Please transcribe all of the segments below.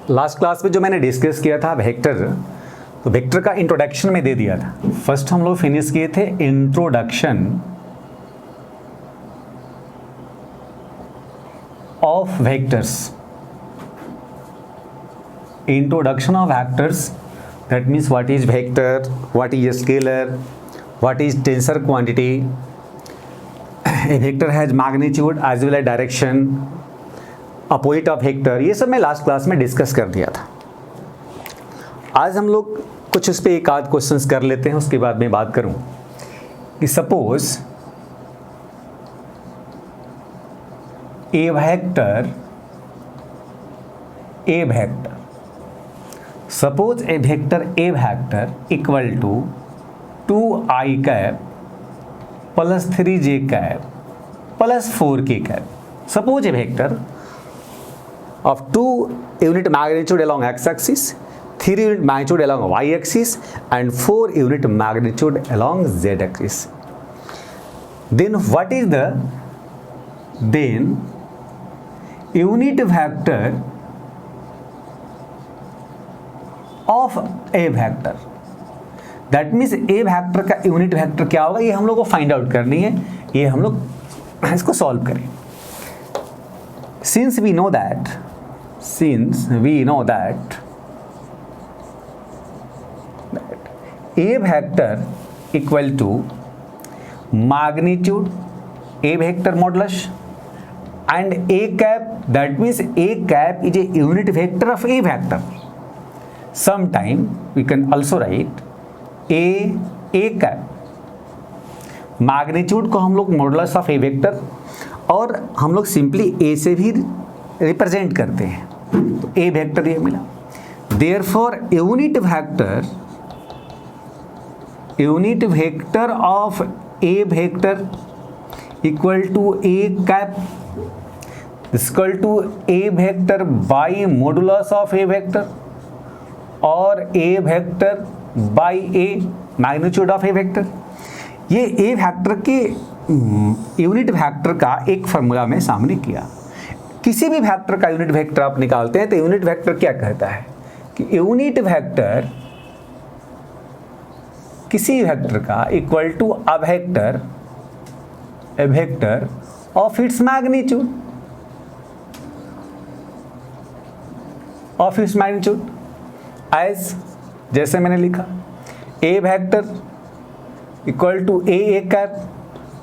Last class में जो मैंने डिस्कस किया था वेक्टर, तो वेक्टर का इंट्रोडक्शन में दे दिया था। फर्स्ट हम लोग फिनिश किए थे introduction of vectors. Introduction of vectors, that means what is vector, what is scalar, what is tensor quantity, a vector has magnitude as well as direction, opposite of vector, ये सब मैं last class में discuss कर दिया था। आज हम लोग कुछ उस पर एक आध क्वेश्चंस कर लेते हैं, उसके बाद मैं बात करूं कि suppose a vector suppose a vector equal to 2i cap plus 3j cap plus 4k cap. Suppose a vector of 2 unit magnitude along x-axis, 3 unit magnitude along y-axis and 4 unit magnitude along z-axis. Then what is the unit vector of A vector? That means A vector का unit vector क्या होगा, ये हम लोग को find out करनी है। ये हम लोग इसको सॉल्व करें। Since we know that A vector equal to magnitude a vector modulus and A cap, that means a cap is a unit vector of A vector. Sometime we can also write a cap, magnitude को हम लोग modulus of A vector, और हम लोग simply ए से भी represent करते हैं, तो ए वेक्टर ये मिला। Therefore unit vector of A vector equal to A cap equal to A vector by modulus of A vector और A vector by A magnitude of A vector. ये ए वेक्टर के unit vector का एक formula में सामने किया। किसी भी वेक्टर का यूनिट वेक्टर आप निकालते हैं तो यूनिट वेक्टर क्या कहता है कि यूनिट वेक्टर किसी वेक्टर का equal to a vector of its magnitude as, जैसे मैंने लिखा A vector equal to A cap,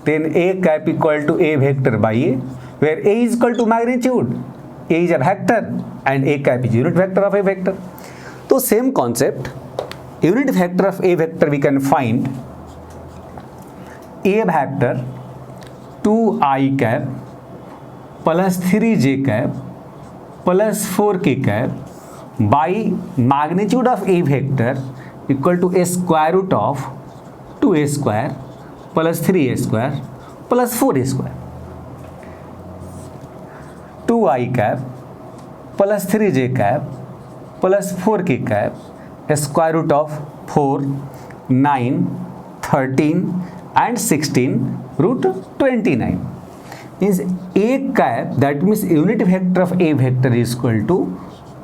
then A cap equal to A vector by A, where A is equal to magnitude, A is a vector and A cap is unit vector of A vector. तो same concept, unit vector of A vector we can find A vector 2i cap plus 3j cap plus 4k cap by magnitude of a vector equal to a square root of 2a square plus 3a square plus 4a square. 2i cap plus 3j cap plus 4k cap a square root of 4, 9, 13 and 16 root 29 means a cap, that means unit vector of a vector is equal to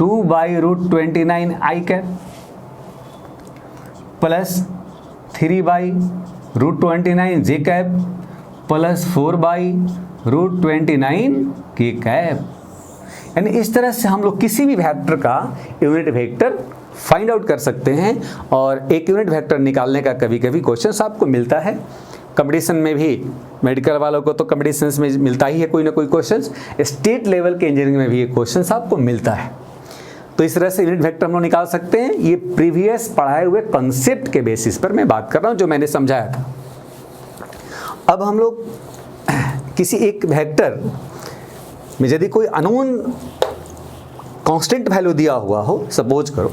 2 by root 29 I cap plus 3 by root 29 j cap plus 4 by root 29 k cap। यानी इस तरह से हम लोग किसी भी vector का unit vector find out कर सकते हैं। और एक यूनिट वेक्टर निकालने का कभी कभी क्वेश्चन आपको मिलता है कंपटीशन में भी, मेडिकल वालों को तो कंपटीशन में मिलता ही है कोई ना कोई क्वेश्चन, स्टेट लेवल के इंजीनियरिंग में भी ये क्वेश्चन आपको मिलता है। तो इस तरह से यूनिट वेक्टर हम लोग निकाल सकते हैं। ये प्रीवियस पढ़ाए हुए कॉन्सेप्ट के बेसिस पर मैं बात कर रहा हूं जो मैंने समझाया था। अब हम लोग किसी एक वेक्टर में यदि कोई अननोन कांस्टेंट वैल्यू दिया हुआ हो, सपोज करो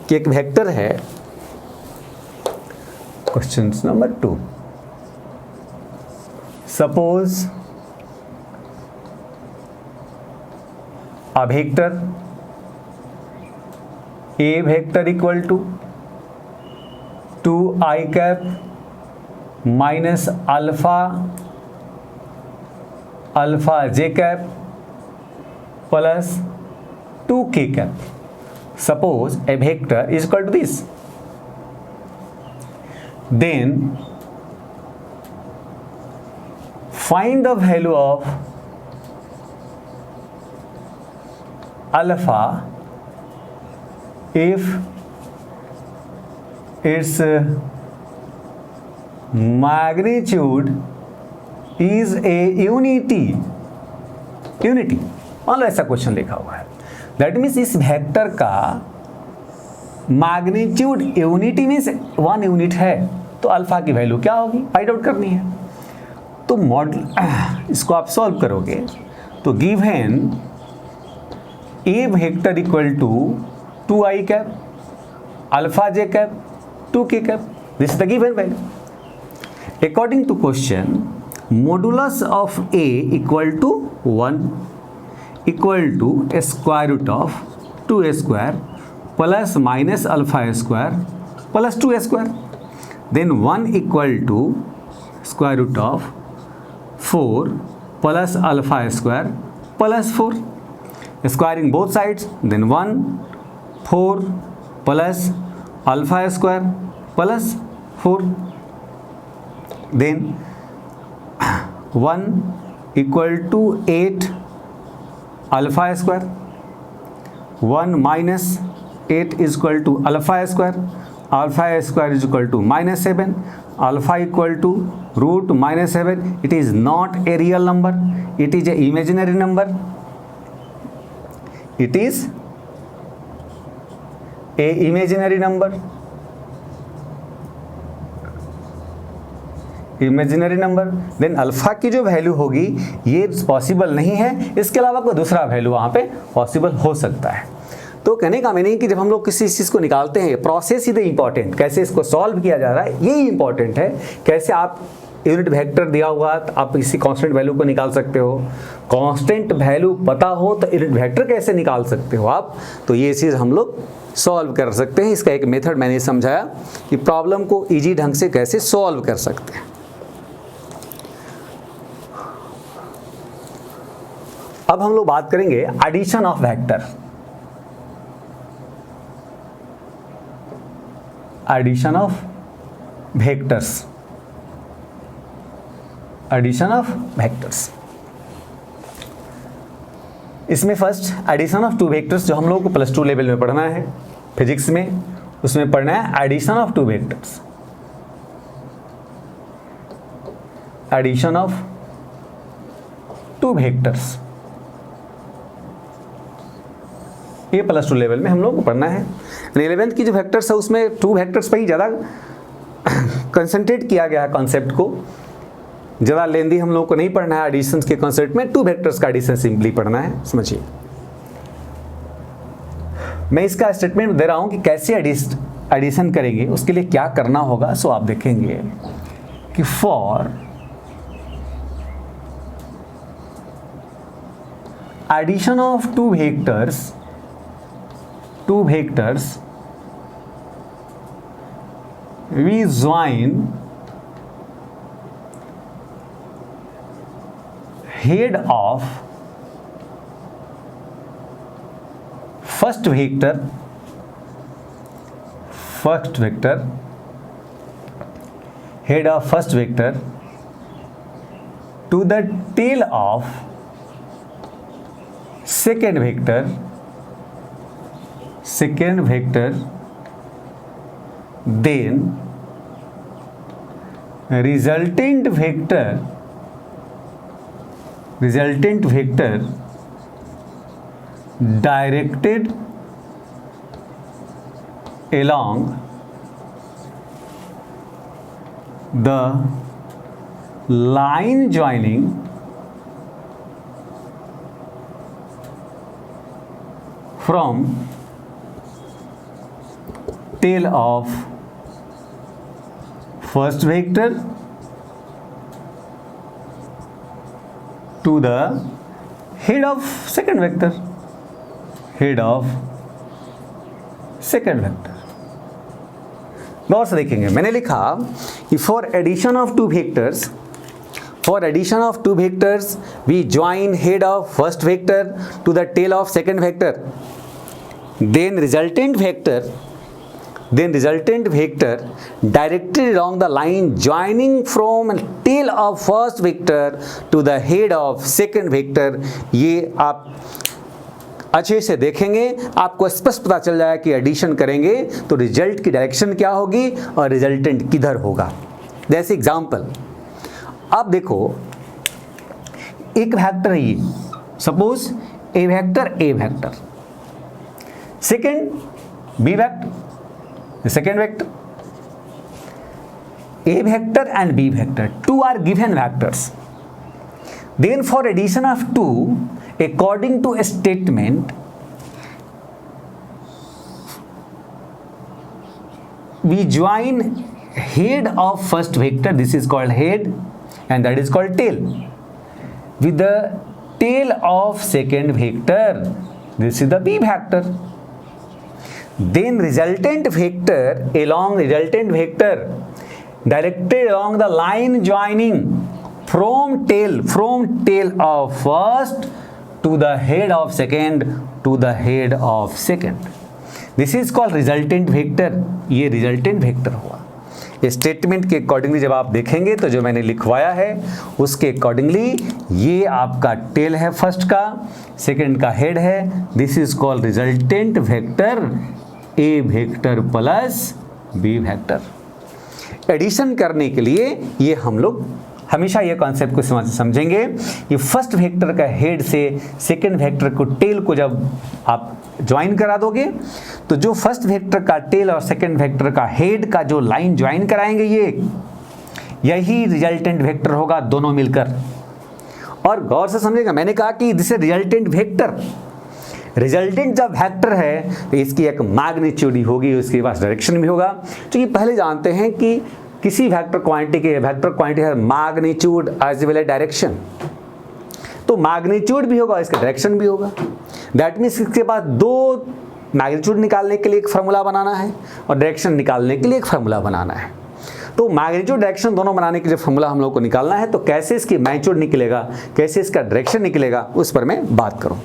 कि एक वेक्टर है, question number 2, suppose a vector a vector equal to 2i cap minus alpha j cap plus 2k cap। suppose a vector is equal to this, then find the value of alpha if its magnitude is a unity. मान लो ऐसा question लिखा हुआ है, that means इस vector का magnitude unity means 1 unit है, तो alpha की वैल्यू क्या होगी फाइंड आउट करनी है। तो मॉडल इसको आप सॉल्व करोगे तो given a vector equal to 2i cap alpha j cap 2k cap, this is the given value. According to question modulus of a equal to 1 equal to square root of 2a square plus minus alpha square plus 2a square, then 1 equal to square root of 4 plus alpha square plus 4, squaring both sides, then 1 4 plus alpha square plus 4, then 1 equal to 8 alpha square, 1 minus 8 is equal to alpha square is equal to -7, alpha equal to root -7, it is not a real number, it is a imaginary number, it is a imaginary number, imaginary number, then alpha की जो value होगी ये possible नहीं है, इसके अलावा कोई दूसरा वैल्यू वहाँ पे पॉसिबल हो सकता है। तो कहने का मीनिंग कि जब हम लोग किसी चीज़ को निकालते हैं प्रोसेस इज इंपॉर्टेंट, कैसे इसको सॉल्व किया जा रहा है ये इंपॉर्टेंट है। कैसे आप यूनिट वेक्टर दिया हुआ तो आप किसी कांस्टेंट वैल्यू को निकाल सकते हो, कांस्टेंट वैल्यू पता हो तो यूनिट वेक्टर कैसे निकाल सकते हो आप, तो ये चीज़ हम लोग सॉल्व कर सकते हैं। इसका एक मेथड मैंने समझाया कि प्रॉब्लम को ईजी ढंग से कैसे सॉल्व कर सकते हैं। अब हम लोग बात करेंगे addition of vector. Addition of vectors, addition of vectors. इसमें फर्स्ट एडिशन ऑफ 2 वेक्टर्स जो हम लोग को +2 लेवल में पढ़ना है फिजिक्स में, उसमें पढ़ना है addition of 2 vectors, addition of 2 vectors, ये +2 लेवल में हम लोग को पढ़ना है। 11th की जो वेक्टर्स है उसमें 2 वेक्टर्स पर ही ज़्यादा कंसंट्रेट किया गया है कॉन्सेप्ट को, ज़्यादा लेंदी हम लोग को नहीं पढ़ना है एडिशन के कॉन्सेप्ट में, 2 वेक्टर्स का एडिशन सिंपली पढ़ना है। समझिए मैं इसका स्टेटमेंट दे रहा हूँ कि कैसे एडिशन करेंगे, उसके लिए क्या करना होगा। सो आप देखेंगे कि for addition of 2 vectors we join head of first vector head of first vector to the tail of second vector then resultant vector directed along the line joining from tail of first vector to the head of second vector, गौर से देखेंगे मैंने लिखा कि for addition of 2 vectors we join head of first vector to the tail of second vector. then resultant vector directed along the line joining from tail of first vector to the head of second vector। ये आप अच्छे से देखेंगे, आपको स्पष्ट पता चल जाएगा कि एडिशन करेंगे तो रिजल्ट की डायरेक्शन क्या होगी और रिजल्टेंट किधर होगा। जैसे एग्जाम्पल, आप देखो एक वेक्टर है ये, suppose a vector, second B vector, second vector, A vector and B vector, two are given vectors. Then for addition of two, according to a statement, we join head of first vector, this is called head and that is called tail, with the tail of second vector, this is the B vector. Then resultant vector directed along the line joining from tail of first to the head of second to the head of second, this is called resultant vector। ये resultant vector हुआ। Statement के accordingly जब आप देखेंगे तो जो मैंने लिखवाया है उसके अकॉर्डिंगली ये आपका टेल है फर्स्ट का, सेकंड का हेड है, this is called resultant vector A vector plus B vector. Addition करने के लिए ये हम लोग हमेशा ये कॉन्सेप्ट को समझेंगे, ये फर्स्ट वेक्टर का हेड से सेकंड वेक्टर को टेल को जब आप ज्वाइन करा दोगे तो जो फर्स्ट वेक्टर का टेल और सेकंड वेक्टर का हेड का जो लाइन ज्वाइन कराएंगे यही रिजल्टेंट वेक्टर होगा दोनों मिलकर। और गौर से समझेगा, मैंने कहा कि this is resultant vector. Resultant जब वेक्टर है तो इसकी एक मैग्नीट्यूड होगी, उसके पास डायरेक्शन भी होगा। क्योंकि पहले जानते हैं कि किसी वेक्टर क्वांटिटी है magnitude as well as direction, तो मैग्नीट्यूड भी होगा, इसका डायरेक्शन भी होगा। दैट मीन्स इसके पास दो मैग्नीट्यूड निकालने के लिए एक फार्मूला बनाना है और डायरेक्शन निकालने के लिए एक फार्मूला बनाना है। तो मैग्नीट्यूड डायरेक्शन दोनों बनाने के लिए फार्मूला हम लोग को निकालना है, तो कैसे इसकी मैग्नीट्यूड निकलेगा, कैसे इसका डायरेक्शन निकलेगा, उस पर मैं बात करूं।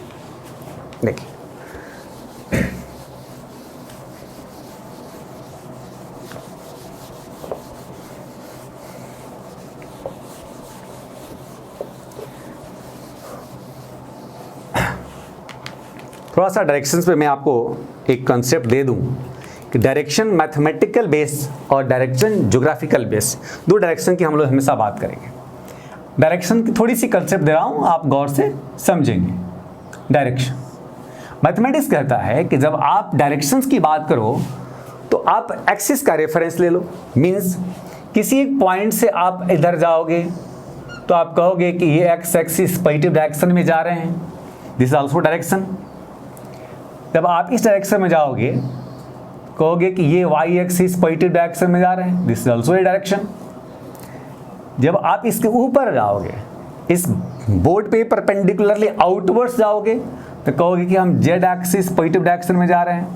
देखिए थोड़ा सा डायरेक्शंस पे मैं आपको एक कॉन्सेप्ट दे दूं कि डायरेक्शन मैथमेटिकल बेस और डायरेक्शन ज्योग्राफिकल बेस, दो डायरेक्शन की हम लोग हमेशा बात करेंगे। डायरेक्शन की थोड़ी सी कॉन्सेप्ट दे रहा हूं, आप गौर से समझेंगे। डायरेक्शन मैथमेटिक्स कहता है कि जब आप डायरेक्शंस की बात करो तो आप एक्सिस का रेफरेंस ले लो। मीन्स किसी एक पॉइंट से आप इधर जाओगे तो आप कहोगे कि ये एक्स एक्सिस पॉजिटिव डायरेक्शन में जा रहे हैं, दिस इज ऑल्सो डायरेक्शन। जब आप इस डायरेक्शन में जाओगे कहोगे कि ये वाई एक्सिस पॉजिटिव डायरेक्शन में जा रहे हैं, this is also a direction. जब आप इसके ऊपर जाओगे, इस बोर्ड पे परपेंडिकुलरली आउटवर्ड्स जाओगे तो कहोगे कि हम जेड एक्सिस पॉजिटिव डायरेक्शन में जा रहे हैं।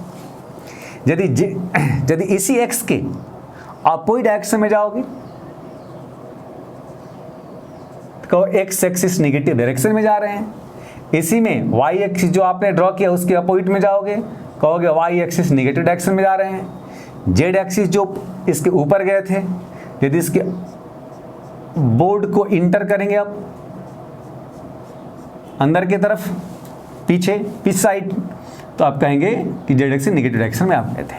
यदि इसी एक्स के अपोजिट डायरेक्शन में जाओगे तो कहो एक्स एक्सिस नेगेटिव डायरेक्शन में जा रहे हैं। इसी में वाई एक्सिस जो आपने ड्रॉ किया उसके अपोजिट में जाओगे, कहोगे वाई एक्सिस नेगेटिव डायरेक्शन में जा रहे हैं। जेड एक्सिस जो इसके ऊपर गए थे, यदि इसके बोर्ड को इंटर करेंगे आप अंदर की तरफ पीछे साइड, तो आप कहेंगे कि जेड एक्सिस नेगेटिव डायरेक्शन में आप गए थे।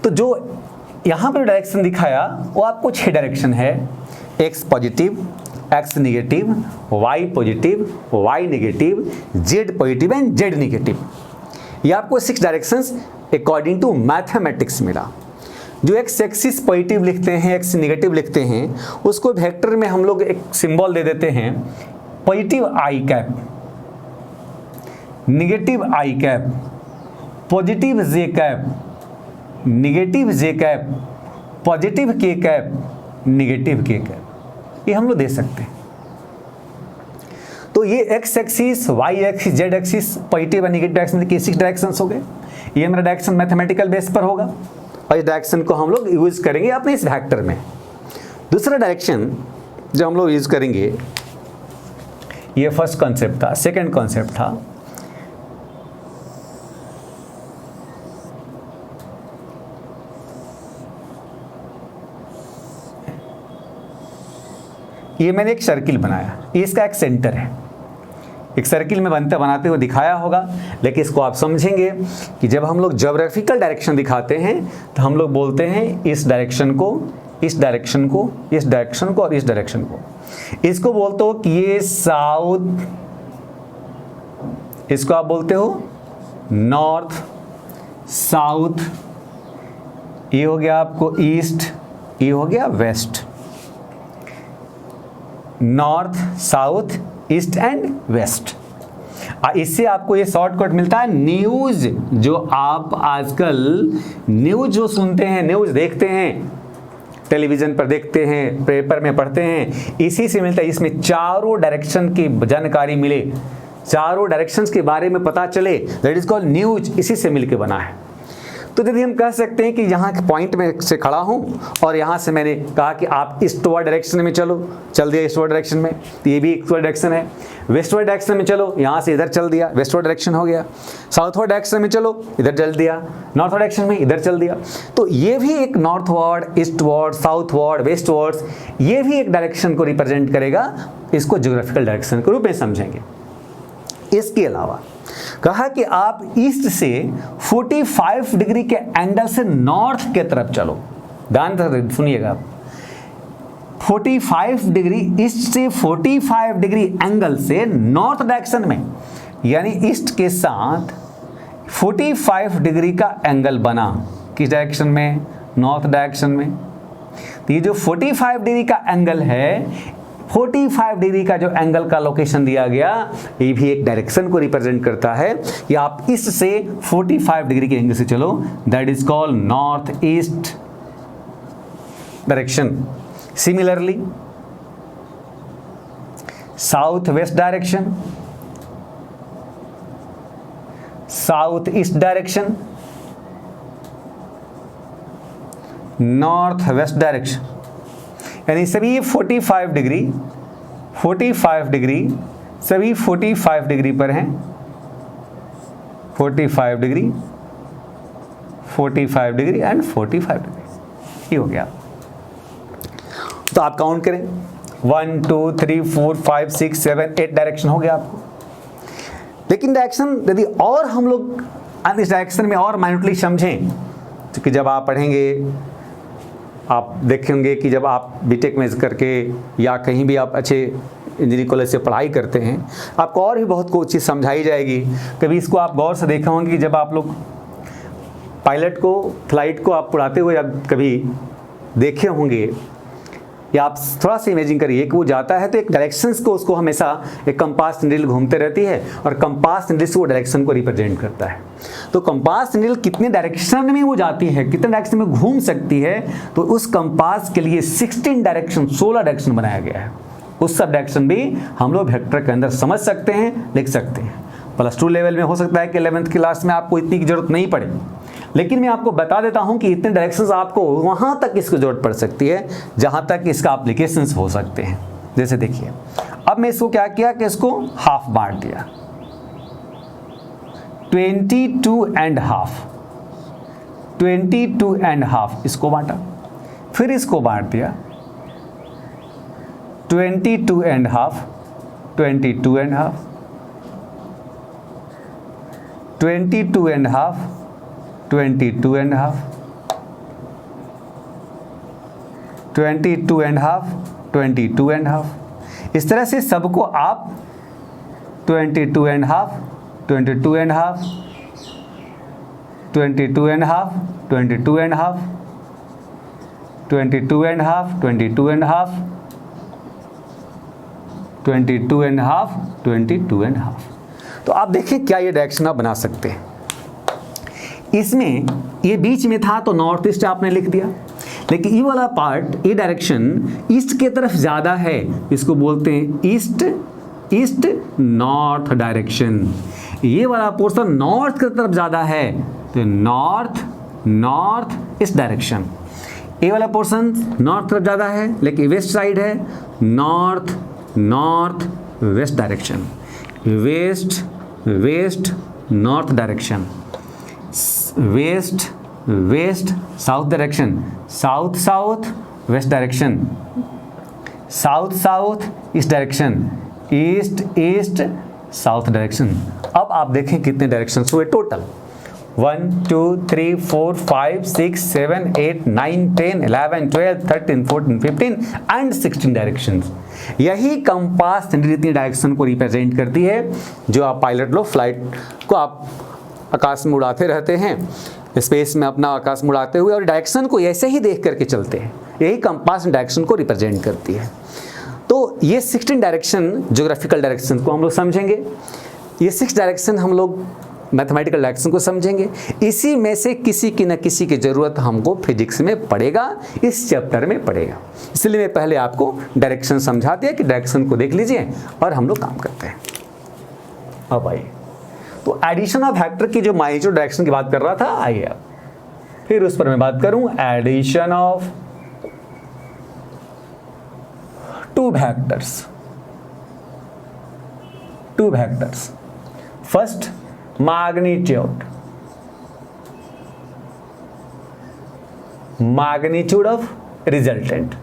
तो जो यहाँ पर डायरेक्शन दिखाया वो आपको 6 डायरेक्शन है, x positive, x negative, y positive, y negative, z positive and z negative. ये आपको 6 डायरेक्शंस अकॉर्डिंग टू मैथमेटिक्स मिला। जो एक्स एक्सिस पॉजिटिव लिखते हैं, एक्स नेगेटिव लिखते हैं, उसको वेक्टर में हम लोग एक सिंबल दे देते हैं positive i cap, negative i cap, positive j cap, negative j cap, positive k cap, negative k cap, ये हम लोग दे सकते हैं। तो ये x axis, y axis, z axis, positive और नेगेटिव डायरेक्शन के 6 डायरेक्शंस हो गए। ये हमारा डायरेक्शन मैथमेटिकल बेस पर होगा और इस डायरेक्शन को हम लोग यूज करेंगे अपने इस वेक्टर में। दूसरा डायरेक्शन जो हम लोग यूज करेंगे, ये फर्स्ट कॉन्सेप्ट था। सेकंड कॉन्सेप्ट था ये मैंने एक सर्किल बनाया, ये इसका एक सेंटर है। एक सर्किल में बनाते हुए दिखाया होगा, लेकिन इसको आप समझेंगे कि जब हम लोग ज्योग्राफिकल डायरेक्शन दिखाते हैं तो हम लोग बोलते हैं इस डायरेक्शन को, इस डायरेक्शन को, इस डायरेक्शन को और इस डायरेक्शन को। इसको बोलते हो कि ये साउथ, इसको आप बोलते हो नॉर्थ, साउथ, ये हो गया आपको ईस्ट, ये हो गया west. North, south, east and west. इससे आपको ये शॉर्टकट मिलता है। न्यूज जो आप आजकल न्यूज जो सुनते हैं, न्यूज देखते हैं, टेलीविजन पर देखते हैं, पेपर में पढ़ते हैं, इसी से मिलता है। इसमें चारों डायरेक्शन की जानकारी मिले, चारों डायरेक्शंस के बारे में पता चले, दैट इज कॉल्ड न्यूज। इसी से मिलकर बना है। तो यदि हम कह सकते हैं कि यहाँ के पॉइंट में से खड़ा हूँ और यहाँ से मैंने कहा कि आप ईस्टवर्ड डायरेक्शन में चलो, चल दिया ईस्टवर्ड डायरेक्शन में, तो ये भी ईस्टवर्ड डायरेक्शन है। वेस्टवर्ड डायरेक्शन में चलो, यहाँ से इधर चल दिया, वेस्टवर्ड डायरेक्शन हो गया। साउथवर्ड डायरेक्शन में चलो, इधर चल दिया। नॉर्थवर्ड डायरेक्शन में इधर चल दिया। तो ये भी एक नॉर्थवर्ड, ईस्टवर्ड, साउथवर्ड, वेस्टवर्ड, ये भी एक डायरेक्शन को रिप्रेजेंट करेगा। इसको ज्योग्राफिकल डायरेक्शन के रूप में समझेंगे। इसके अलावा कहा कि आप ईस्ट से 45 डिग्री के एंगल से नॉर्थ के तरफ चलो। ध्यान से सुनिएगा, 45 डिग्री, ईस्ट से 45 डिग्री एंगल से नॉर्थ डायरेक्शन में, यानी ईस्ट के साथ 45 डिग्री का एंगल बना। किस डायरेक्शन में? नॉर्थ डायरेक्शन में। तो ये जो 45 डिग्री का एंगल है, 45 डिग्री का जो एंगल का लोकेशन दिया गया, ये भी एक डायरेक्शन को रिप्रेजेंट करता है कि आप ईस्ट से 45 डिग्री के एंगल से चलो। That is called north east direction. Similarly south west direction, south east direction, north west direction, यानी सभी 45 डिग्री सभी 45 डिग्री पर हैं। 45 डिग्री एंड 45 डिग्री, ये हो गया। तो आप काउंट करें, 1 2 3 4 5 6 7 8 डायरेक्शन हो गया आपको। लेकिन डायरेक्शन यदि और हम लोग इस डायरेक्शन में और माइन्यूटली समझें, क्योंकि जब आप पढ़ेंगे आप देखेंगे कि जब आप बीटेक में करके या कहीं भी आप अच्छे इंजीनियरिंग कॉलेज से पढ़ाई करते हैं, आपको और भी बहुत कुछ चीज़ समझाई जाएगी। कभी इसको आप गौर से देखा होंगे कि जब आप लोग पायलट को, फ्लाइट को आप उड़ाते हुए आप कभी देखे होंगे, या आप थोड़ा सा इमेजिन करिए कि वो जाता है तो एक डायरेक्शंस को, उसको हमेशा एक कंपास नीडल घूमते रहती है और कंपास नीडल से वो डायरेक्शन को रिप्रेजेंट करता है। तो कंपास नीडल कितने डायरेक्शन में वो जाती है, कितने डायरेक्शन में घूम सकती है, तो उस कंपास के लिए 16 डायरेक्शन बनाया गया है। उस सब डायरेक्शन भी हम लोग वेक्टर के अंदर समझ सकते हैं, लिख सकते हैं। +2 लेवल में हो सकता है कि 11th क्लास में आपको इतनी की जरूरत नहीं पड़े, लेकिन मैं आपको बता देता हूं कि इतने डायरेक्शंस आपको वहां तक इसकी जरूरत पड़ सकती है जहां तक इसका एप्लीकेशंस हो सकते हैं। जैसे देखिए, अब मैं इसको क्या किया कि इसको हाफ बांट दिया, 22 एंड हाफ इसको बांटा, फिर इसको बांट दिया 22 and half, 22 and half, 22 and half, 22 and half, 22 and half, 22 and half. इस तरह से सबको आप 22 and half, 22 and half, 22 and half, 22 and half, 22 and half, 22 and half, 22 and half, 22 and half. तो आप देखिए क्या ये डायरेक्शन आप बना सकते हैं। इसमें ये बीच में था तो नॉर्थ ईस्ट आपने लिख दिया, लेकिन ये वाला पार्ट, ये डायरेक्शन ईस्ट के तरफ ज़्यादा है, इसको बोलते हैं ईस्ट नॉर्थ डायरेक्शन। ये वाला पोर्शन नॉर्थ की तरफ ज़्यादा है तो नॉर्थ ईस्ट डायरेक्शन। ये वाला पोर्शन नॉर्थ तरफ ज़्यादा है लेकिन वेस्ट साइड है, north west direction, west north direction, west south direction, south west direction, south south, इस direction east east south direction. अब आप देखें कितने डायरेक्शन हुए टोटल, 1 2 3 4 5 6 7 8 9 10 11 12 13 14 15 एंड 16 डायरेक्शंस। यही कंपास इतनी डायरेक्शन को रिप्रेजेंट करती है जो आप पायलट लोग फ्लाइट को आप आकाश में उड़ाते रहते हैं, स्पेस में अपना आकाश में उड़ाते हुए, और डायरेक्शन को ऐसे ही देख करके चलते हैं। यही कंपास डायरेक्शन को रिप्रेजेंट करती है। तो ये 16 डायरेक्शन ज्योग्राफिकल डायरेक्शन को हम लोग समझेंगे, ये 6 डायरेक्शन हम लोग मैथमेटिकल डायरेक्शन को समझेंगे। इसी में से किसी की न किसी की ज़रूरत हमको फिजिक्स में पड़ेगा, इस चैप्टर में पड़ेगा। इसलिए मैं पहले आपको डायरेक्शन समझा दिया कि डायरेक्शन को देख लीजिए और हम लोग काम करते हैं। अब आइए, तो एडिशन ऑफ वेक्टर की जो माइनर डायरेक्शन की बात कर रहा था, आइए अब फिर उस पर मैं बात करूं। Addition of two vectors. First magnitude of resultant.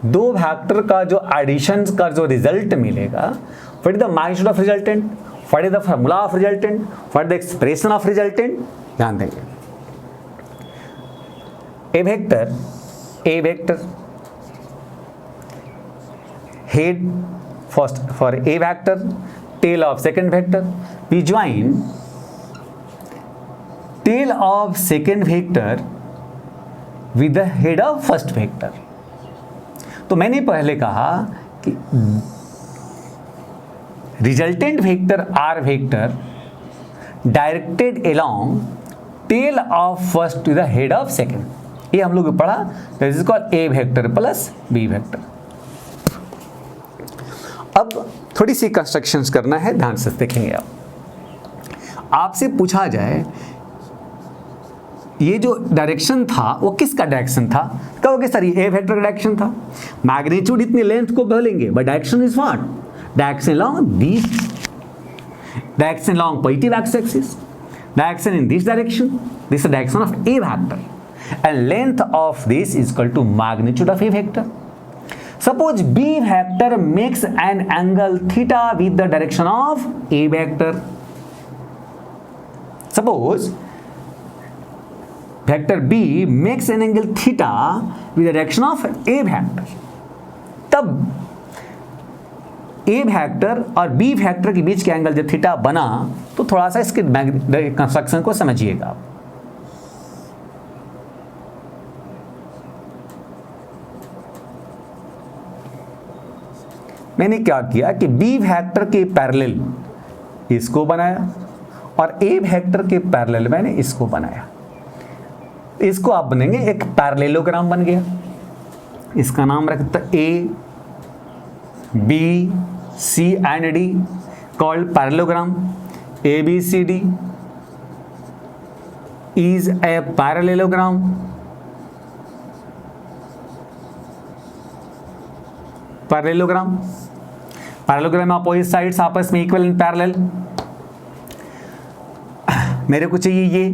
दो वेक्टर का जो एडिशन का जो रिजल्ट मिलेगा, what is the magnitude of resultant, what is the formula of resultant, what is the expression of resultant, ध्यान देंगे। A vector head first for a vector, tail of second vector. We join tail of second vector with the head of first vector. तो मैंने पहले कहा कि resultant vector are vector directed along tail of first to the head of second, ये हम लोग पढ़ा। This is called a vector plus B vector. अब थोड़ी सी कंस्ट्रक्शंस करना है, ध्यान से देखेंगे आप। आपसे पूछा जाए ये जो डायरेक्शन था वो किसका डायरेक्शन था, कहोगे सर ये ए वेक्टर का डायरेक्शन था। मैग्नीट्यूड इतनी लेंथ को बोलेंगे, but direction is what, direction along this, direction along positive x-axis, direction in this direction, this is the direction of a vector, and length of this is equal to magnitude of a vector. Suppose B vector makes an angle theta with the direction of A vector. Suppose vector B makes an angle theta with the direction of A vector. तब A vector और B vector के बीच के angle जब theta बना, तो थोड़ा सा इसके कंस्ट्रक्शन को समझिएगा। मैंने क्या किया कि B वेक्टर के पैरेलल इसको बनाया और A वेक्टर के पैरेलल मैंने इसको बनाया। इसको आप बनेंगे एक पैरेललोग्राम बन गया। इसका नाम रखता A, B, C and D called parallelogram. ABCD is a parallelogram. Parallelogram opposite sides आपस में इक्वल एंड पैरेलल। मेरे को चाहिए ये,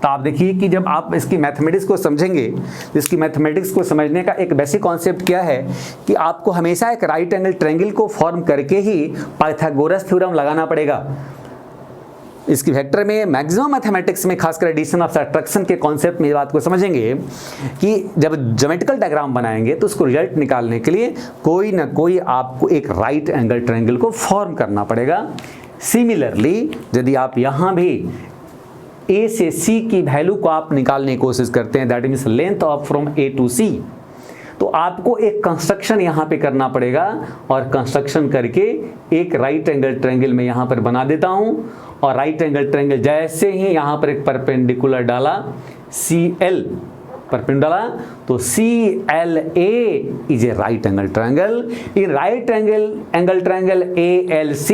तो आप देखिए कि जब आप इसकी मैथमेटिक्स को समझेंगे, इसकी मैथमेटिक्स को समझने का एक बेसिक कॉन्सेप्ट क्या है कि आपको हमेशा एक राइट एंगल ट्रायंगल को फॉर्म करके ही पाइथागोरस थ्योरम लगाना पड़ेगा। इसकी वेक्टर में मैक्सिमम मैथमेटिक्स में खासकर एडिशन ऑफ सब्ट्रैक्शन के कॉन्सेप्ट में बात को समझेंगे कि जब ज्योमेट्रिकल डायग्राम बनाएंगे तो उसको रिजल्ट निकालने के लिए कोई ना कोई आपको एक राइट एंगल ट्रायंगल को फॉर्म करना पड़ेगा। सिमिलरली यदि आप यहाँ भी A से C की वैल्यू को आप निकालने की कोशिश करते हैं, that means length of from A to C, तो आपको एक कंस्ट्रक्शन यहाँ पे करना पड़ेगा और कंस्ट्रक्शन करके एक राइट एंगल ट्रायंगल में यहाँ पर बना देता हूँ। और राइट एंगल ट्रायंगल जैसे ही यहाँ पर एक परपेंडिकुलर डाला CL परपेंडिकुलर, तो CLA is a right angle triangle. In right angle triangle ALC,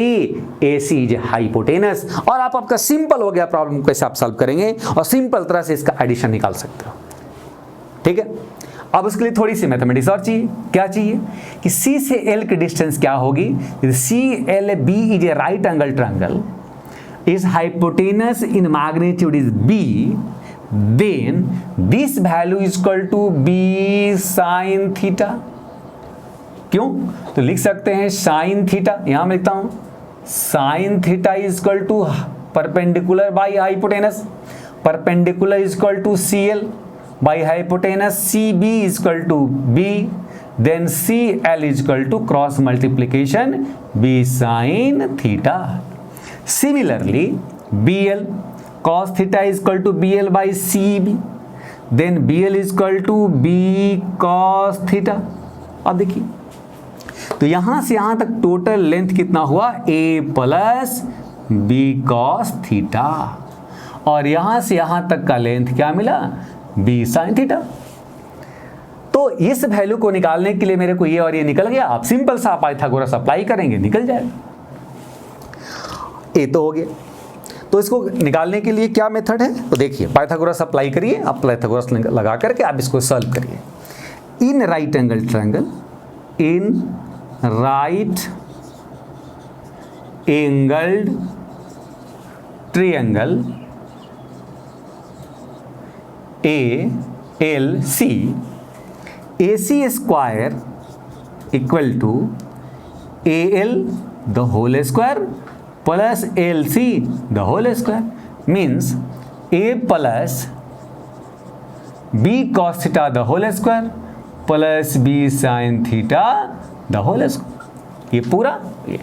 AC is a hypotenuse. और आपका सिंपल हो गया प्रॉब्लम कैसे आप सॉल्व करेंगे और सिंपल तरह से इसका एडिशन निकाल सकते हो। ठीक है, अब उसके लिए थोड़ी सी मैथमेटिक्स और चाहिए। क्या चाहिए कि C से L की डिस्टेंस क्या होगी। CLB is a right angle triangle, is hypotenuse in magnitude is B, then this value is equal to B sin theta. क्यों? तो लिख सकते हैं साइन थीटा, यहां मैं लिखता हूं sine theta is equal to perpendicular by hypotenuse, perpendicular is equal to CL by hypotenuse, CB is equal to B, then CL is equal to cross multiplication B sine theta. Similarly BL cos theta is equal to BL by CB, then BL is equal to B cos theta. अब देखिए, तो यहां से यहां तक total length कितना हुआ? A plus B cos theta, और यहां से यहां तक का लेंथ क्या मिला? B sin theta. तो इस वैल्यू को निकालने के लिए मेरे को ये और ये निकल गया, आप सिंपल सा पाइथागोरस अप्लाई करेंगे, निकल जाएगा। ये तो हो गया। तो इसको निकालने के लिए क्या मेथड है? तो देखिए, पाइथागोरस अप्लाई करिए, आप पाइथागोरस लगा करके आप इसको सॉल्व करिए। In right angle triangle, in right angled triangle ALC, AC square equal to AL the whole square plus LC the whole square, means A plus B cos theta the whole square plus B sin theta the whole square. ये पूरा ये,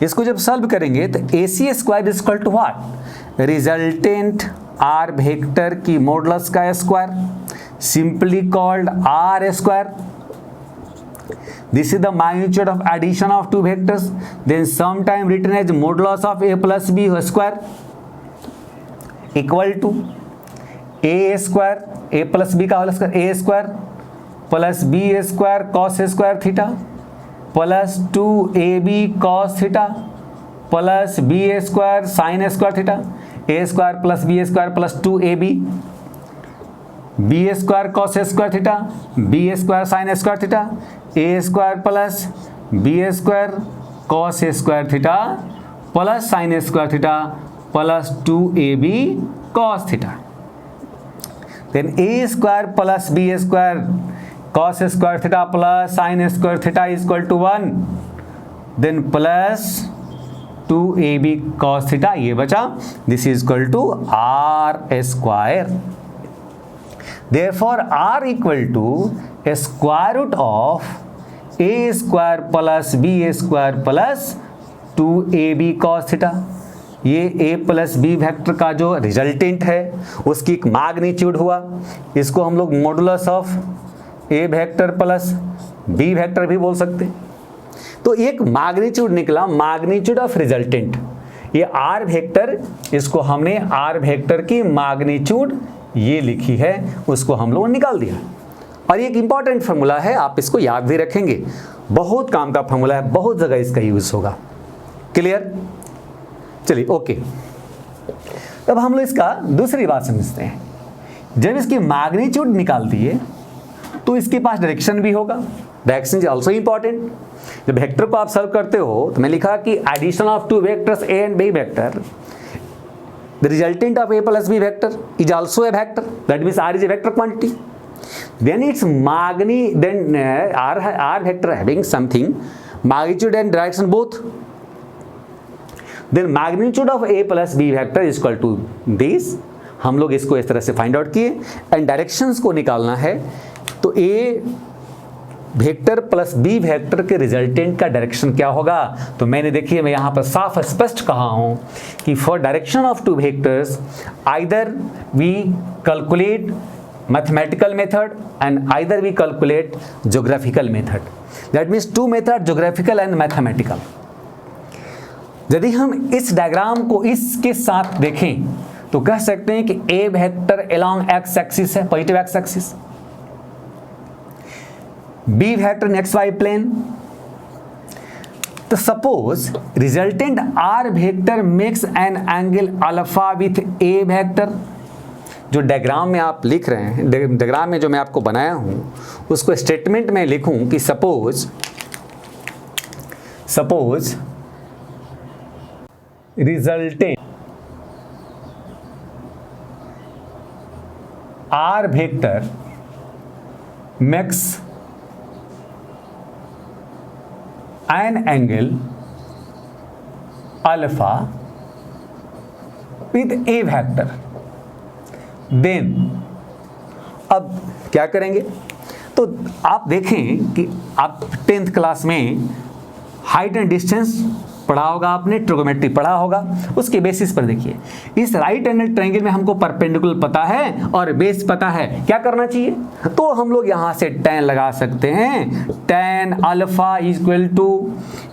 इसको जब solve करेंगे तो AC square is equal to what? Resultant R vector की modulus का square, simply called R square. This is the magnitude of addition of two vectors, then sometime written as modulus of A plus B square equal to A square, A plus B का whole square, A square plus B square cos square theta plus 2AB cos theta plus B square sin square theta, A square plus B square plus 2AB, B square cos square theta, B square sin square theta, A square plus B square cos square theta plus sin square theta plus 2AB cos theta. Then A square plus B square cos square theta plus sin square theta is equal to 1, then plus 2AB cos theta, ये बचा, this is equal to R square. Therefore, R equal to square root of A square plus B square plus 2AB cos theta. ये A plus B vector का जो resultant है उसकी एक magnitude हुआ, इसको हम लोग modulus of A vector plus B vector भी बोल सकते हैं। तो एक मैग्नीट्यूड निकला, मैग्नीट्यूड ऑफ रिजल्टेंट। ये R वेक्टर, इसको हमने R वेक्टर की मैग्नीट्यूड ये लिखी है, उसको हम लोगों ने निकाल दिया। और ये एक इंपॉर्टेंट फार्मूला है, आप इसको याद भी रखेंगे, बहुत काम का फार्मूला है, बहुत जगह इसका यूज होगा। क्लियर? चलिए ओके। अब हम लोग इसका दूसरी बात समझते हैं। जब इसकी मैग्नीट्यूड निकाल दिए तो इसके पास डायरेक्शन भी होगा, डायरेक्शन इज ऑल्सो इंपॉर्टेंट। जब वेक्टर को आप सॉल्व करते हो तो मैं लिखा कि addition of two vectors A and B vector, the resultant of A plus B vector is also a vector, that means R is a vector quantity, then its then R vector having something magnitude and direction both, then magnitude of A plus B vector is equal to this। हम लोग इसको इस तरह से find out किए, and directions को निकालना है तो A vector plus B vector के रिजल्टेंट का डायरेक्शन क्या होगा? तो मैंने देखिए, मैं यहाँ पर साफ स्पष्ट कहा हूँ कि for direction of two vectors either we calculate mathematical method and either we calculate geographical method, that means two method, geographical and mathematical. यदि हम इस डायग्राम को इसके साथ देखें तो कह सकते हैं कि A vector along X axis है, positive X axis, B vector in xy plane। तो suppose resultant R vector makes an angle alpha with A vector. जो डायग्राम में आप लिख रहे हैं, डायग्राम में जो मैं आपको बनाया हूं उसको स्टेटमेंट में लिखूं कि suppose resultant R vector makes an angle alpha with a vector, then अब क्या करेंगे? तो आप देखें कि आप 10th क्लास में हाइट एंड डिस्टेंस पढ़ा होगा आपने, ट्रिगोनोमेट्री पढ़ा होगा, उसके बेसिस पर देखिए इस राइट एंगल ट्रायंगल में हमको परपेंडिकुलर पता है और बेस पता है, क्या करना चाहिए? तो हम लोग यहां से tan लगा सकते हैं, tan alpha equal to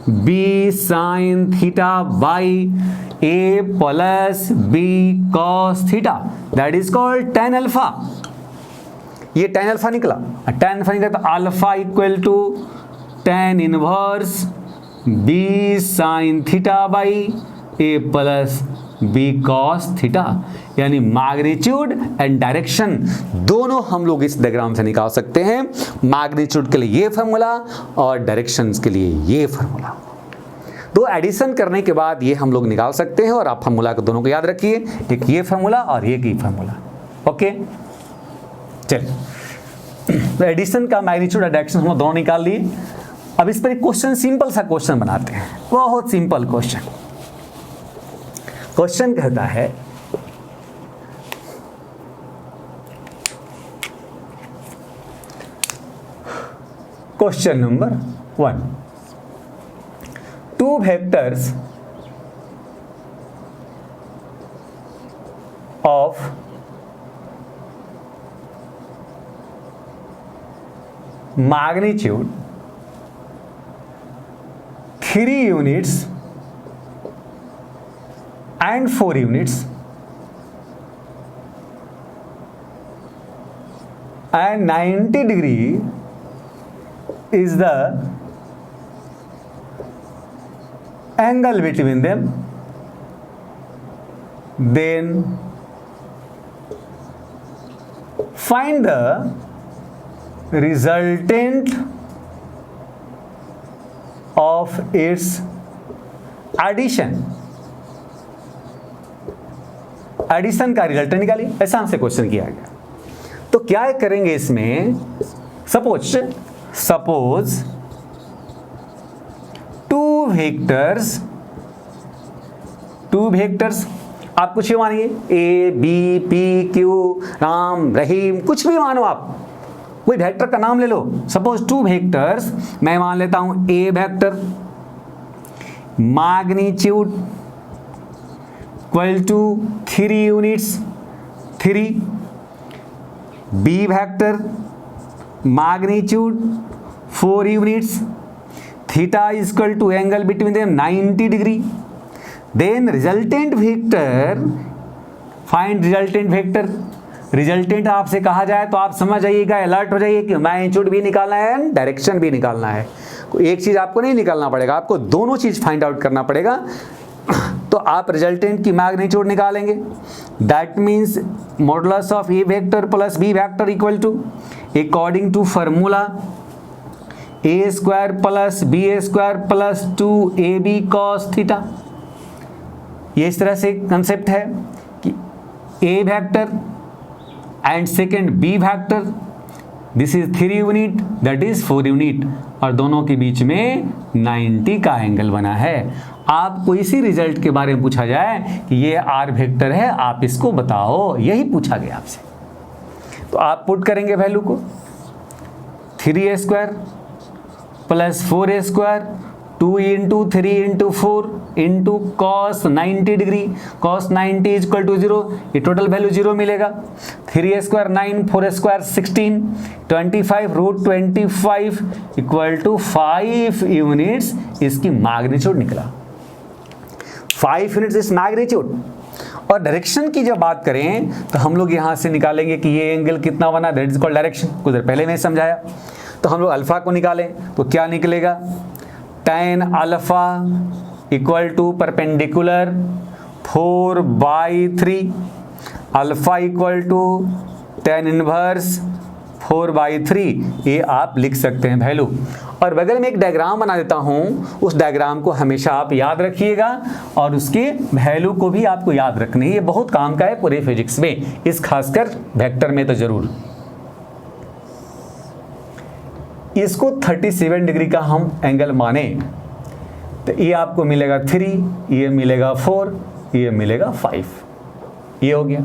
B sine theta by A plus b cos theta, that is called tan alpha. ये tan अल्फा निकला, tan अल्फा निकला तो alpha equal to tan inverse b sine theta by A plus b cos theta, यानी magnitude and direction दोनों हम लोग इस diagram से निकाल सकते हैं। मैग्नीट्यूड के लिए ये फार्मूला और डायरेक्शंस के लिए ये फार्मूला, दो एडिशन करने के बाद ये हम लोग निकाल सकते हैं। और आप फार्मूला को दोनों को याद रखिए, एक ये फार्मूला और एक ये फार्मूला। ओके, चलिए तो एडिशन का मैग्नीट्यूड और डायरेक्शन हम दोनों निकाल लिए। अब इस पर एक क्वेश्चन, सिंपल सा क्वेश्चन बनाते हैं, बहुत सिंपल क्वेश्चन। क्वेश्चन कहता है question number 1, to vectors of magnitude 3 units and 4 units and 90 degree is the angle between them, then find the resultant of its addition। Addition का रिजल्टेंट निकालिए, ऐसा हमसे क्वेश्चन किया गया। तो क्या करेंगे इसमें? सपोज टू वेक्टर्स आप कुछ भी मानिए, A B P Q Ram Rahim, कुछ भी मानो आप, कोई वेक्टर का नाम ले लो। सपोज टू वेक्टर्स, मैं मान लेता हूं A vector magnitude equal to 3 units 3, B vector magnitude 4 units, theta is equal to angle between them 90 degree. Then resultant vector, find resultant vector. Resultant आपसे कहा जाए तो आप समझ जाइएगा, अलर्ट हो जाइए कि मैग्नीट्यूड भी निकालना है, डायरेक्शन भी निकालना है। एक चीज आपको नहीं निकालना पड़ेगा, आपको दोनों चीज फाइंड आउट करना पड़ेगा। तो आप रिजल्टेंट की मैग्नीट्यूड निकालेंगे, that means modulus of A vector plus B vector equal to, according to formula, A square plus B square plus 2ab cos theta. ये इस तरह से कंसेप्ट है कि A vector and second B vector, this is 3 unit that is 4 unit, और दोनों के बीच में 90 का एंगल बना है। आपको इसी रिजल्ट के बारे में पूछा जाए कि ये आर वेक्टर है, आप इसको बताओ, यही पूछा गया आपसे। तो आप पुट करेंगे वैल्यू को, 3a square plus 4a square 2 into 3 into 4 into cos 90 degree, cos 90 is equal to 0, ये टोटल वैल्यू 0 मिलेगा। 3a square 9, 4a square 16, 25 root 25 equal to 5 units, इसकी मैग्नीट्यूड निकला। 5 यूनिट्स इस मैग्नीट्यूड। और डायरेक्शन की जब बात करें तो हम लोग यहाँ से निकालेंगे कि ये एंगल कितना बना, दैट इज कॉल्ड डायरेक्शन। कुछ देर पहले मैं समझाया। तो हम लोग अल्फा को निकालें तो क्या निकलेगा, tan alpha equal to perpendicular 4/3, alpha equal to tan inverse 4/3, ये आप लिख सकते हैं वैल्यू। और बगल में एक डायग्राम बना देता हूं, उस डायग्राम को हमेशा आप याद रखिएगा और उसके वैल्यू को भी आपको याद रखनी है। ये बहुत काम का है पूरे फिजिक्स में, इस खासकर वेक्टर में तो जरूर। इसको 37 डिग्री का हम एंगल माने तो ये आपको मिलेगा 3, ये मिलेगा 4, ये मिलेगा 5। ये हो गया।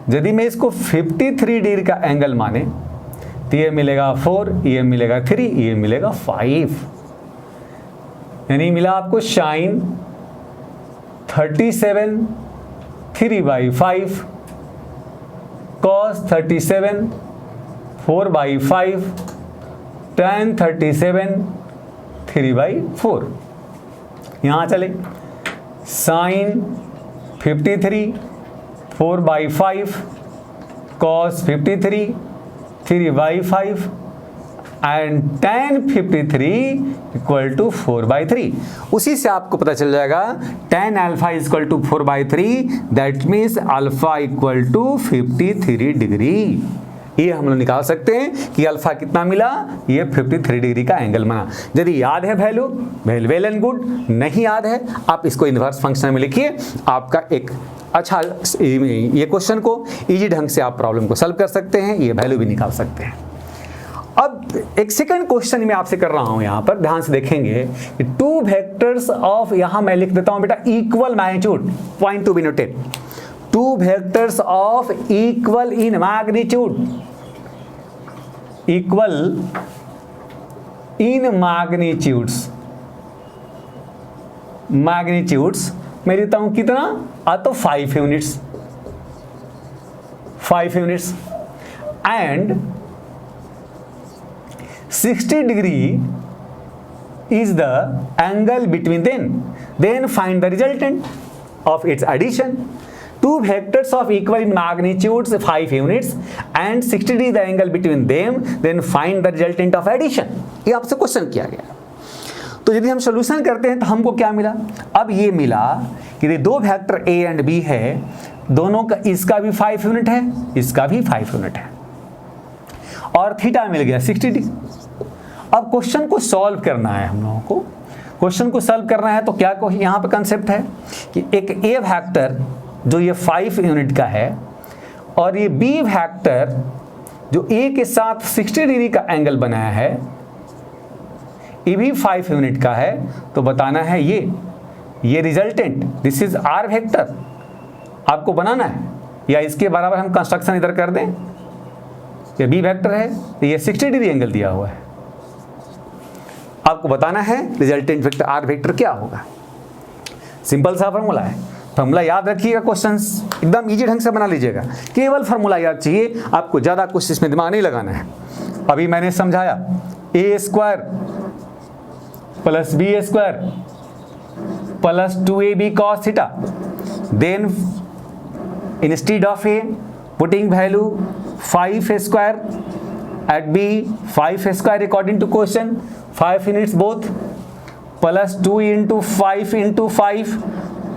यदि मैं इसको 53 डिग्री का एंगल माने तो ये मिलेगा 4, ये मिलेगा 3, ये मिलेगा 5। यानी मिला आपको साइन 37 3/5 cos 37 4/5 tan 37 3/4। यहाँ चले sine 53 4/5 cos 53 3/5 and tan 53 equal to 4/3। उसी से आपको पता चल जाएगा tan alpha equal to 4/3, that means alpha equal to 53 degree. ये हम लोग निकाल सकते हैं कि अल्फा कितना मिला, ये 53 डिग्री का एंगल बना। यदि याद है वैल्यू, वेल एंड गुड। नहीं याद है, आप इसको इन्वर्स फंक्शन में लिखिए, आपका एक अच्छा ये क्वेश्चन को इजी ढंग से आप प्रॉब्लम को सॉल्व कर सकते हैं, ये वैल्यू भी निकाल सकते हैं। अब एक सेकंड क्वेश्चन मैं आपसे कर रहा हूं, यहां पर ध्यान से देखेंगे कि टू वेक्टर्स ऑफ, यहां मैं लिख देता हूं बेटा equal magnitude, point to be noted, to vectors of equal in magnitude, equal in magnitudes मैं देता हूं कितना, तो 5 units, 5 units and 60 degree is the angle between them, then find the resultant of its addition. Two vectors of equal in magnitudes 5 units and 60 degree the angle between them, then find the resultant of addition. ये आपसे question किया गया। तो यदि हम solution करते हैं तो हमको क्या मिला, अब ये मिला कि दो वेक्टर a एंड b है, दोनों का, इसका भी 5 यूनिट है, इसका भी 5 यूनिट है, और थीटा मिल गया 60 डिग्री। अब क्वेश्चन को सॉल्व करना है, हम लोगों को क्वेश्चन को सॉल्व करना है, तो क्या यहाँ पे कंसेप्ट है कि एक ए वेक्टर जो ये 5 यूनिट का है और ये बी वेक्टर जो ए के साथ 60 डिग्री का एंगल बनाया है, ये भी 5 यूनिट का है, तो बताना है ये resultant, this is r vector आपको बनाना है, या इसके बराबर हम कंस्ट्रक्शन इधर कर दें, ये बी वेक्टर है, ये 60 डिग्री एंगल दिया हुआ है, आपको बताना है रिजल्टेंट वेक्टर आर वेक्टर क्या होगा। सिंपल सा फार्मूला है, फार्मूला याद रखिएगा, क्वेश्चंस एकदम इजी ढंग से बना लीजिएगा, केवल फार्मूला याद चाहिए, आपको ज़्यादा कुछ इसमें दिमाग नहीं लगाना है। अभी मैंने समझाया A square plus B square plus 2ab cos theta, then instead of A putting value 5 square at b 5 square according to question, 5 units both, plus 2 into 5 into 5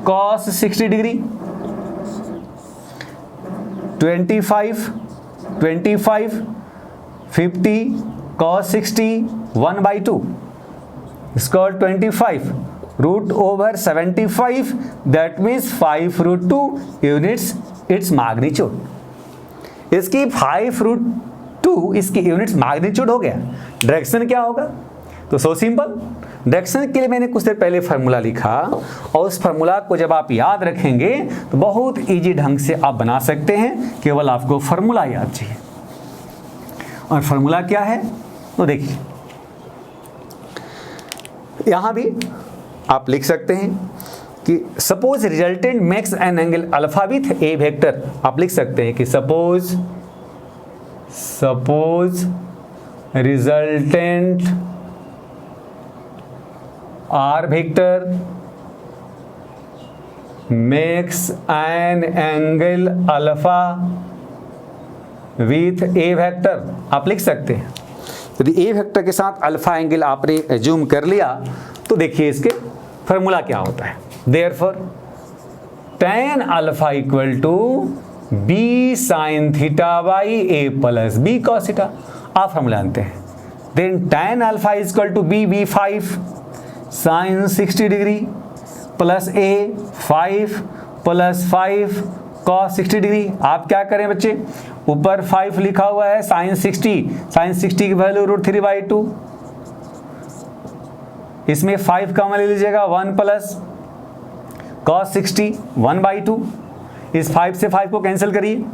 cos 60 degree, 25 50 cos 60 1/2 is called 25 root over 75, that means 5 root 2 units its magnitude। इसकी 5 root 2 इसकी units magnitude हो गया। Direction क्या होगा, तो so simple, direction के लिए मैंने कुछ देर पहले फार्मूला लिखा, और उस फार्मूला को जब आप याद रखेंगे तो बहुत इजी ढंग से आप बना सकते हैं, केवल आपको फार्मूला याद चाहिए। और फार्मूला क्या है, तो देखिए यहां भी आप लिख सकते हैं कि suppose resultant makes an angle alpha with A vector, आप लिख सकते हैं कि suppose resultant R vector makes an angle alpha with A vector, आप लिख सकते हैं। यदि ए वेक्टर के साथ अल्फा एंगल आपने एज्यूम कर लिया, तो देखिए इसके फॉर्मूला क्या होता है, therefore tan alpha equal to B sine theta by A plus b cos theta, आप फॉर्मूला जानते हैं। Then tan alpha equal to b 5 sine 60 degree plus a 5 plus 5 cos 60 degree. आप क्या करें बच्चे, ऊपर 5 लिखा हुआ है, साइन 60 की वैल्यू √3/2, इसमें 5 कॉमन ले लीजिएगा, 1 प्लस cos 60 1/2, इस 5 से 5 को कैंसिल करिए,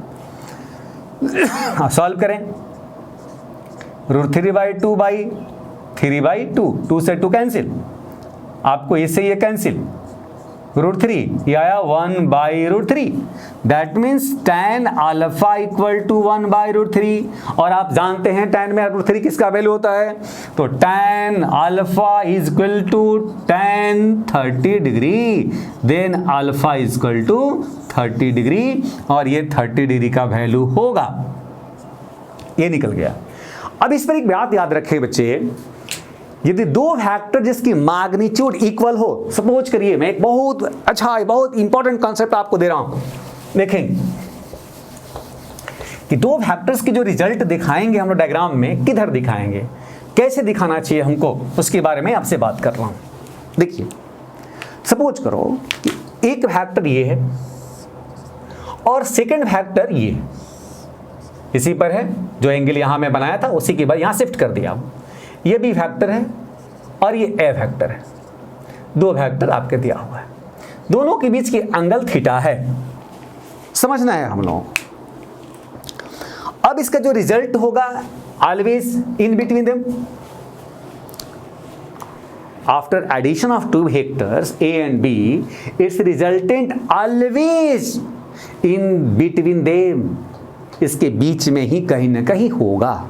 सॉल्व करें, √3/2 2 से 2 कैंसिल, आपको इससे ये कैंसिल, √3 ये आया 1/√3, that means tan alpha equal to 1/√3, और आप जानते हैं tan में √3 किसका वैल्यू होता है, तो tan alpha is equal to tan 30 degree, then alpha is equal to 30 degree, और ये 30 डिग्री का वैल्यू होगा, ये निकल गया। अब इस पर एक बात याद रखें बच्चे, यदि दो वेक्टर जिसकी मैग्नीट्यूड इक्वल हो, सपोज करिए, मैं एक बहुत अच्छा बहुत इंपॉर्टेंट कॉन्सेप्ट आपको दे रहा हूं, देखें कि दो वेक्टर्स की जो रिजल्ट दिखाएंगे हम लोग डायग्राम में, किधर दिखाएंगे, कैसे दिखाना चाहिए हमको, उसके बारे में आपसे बात कर रहा हूं। देखिए सपोज करो कि एक वेक्टर ये है और सेकंड वेक्टर ये है, इसी पर है, जो एंगल यहां मैं बनाया था उसी के बाद यहां शिफ्ट कर दिया, ये बी वेक्टर है और ये ए वेक्टर है, दो वेक्टर आपके दिया हुआ है, दोनों के बीच की एंगल थीटा है, समझना है हम लोगों। अब इसका जो रिजल्ट होगा always in between them, after addition of two vectors a and b, its resultant always in between them, इसके बीच में ही कहीं ना कहीं होगा।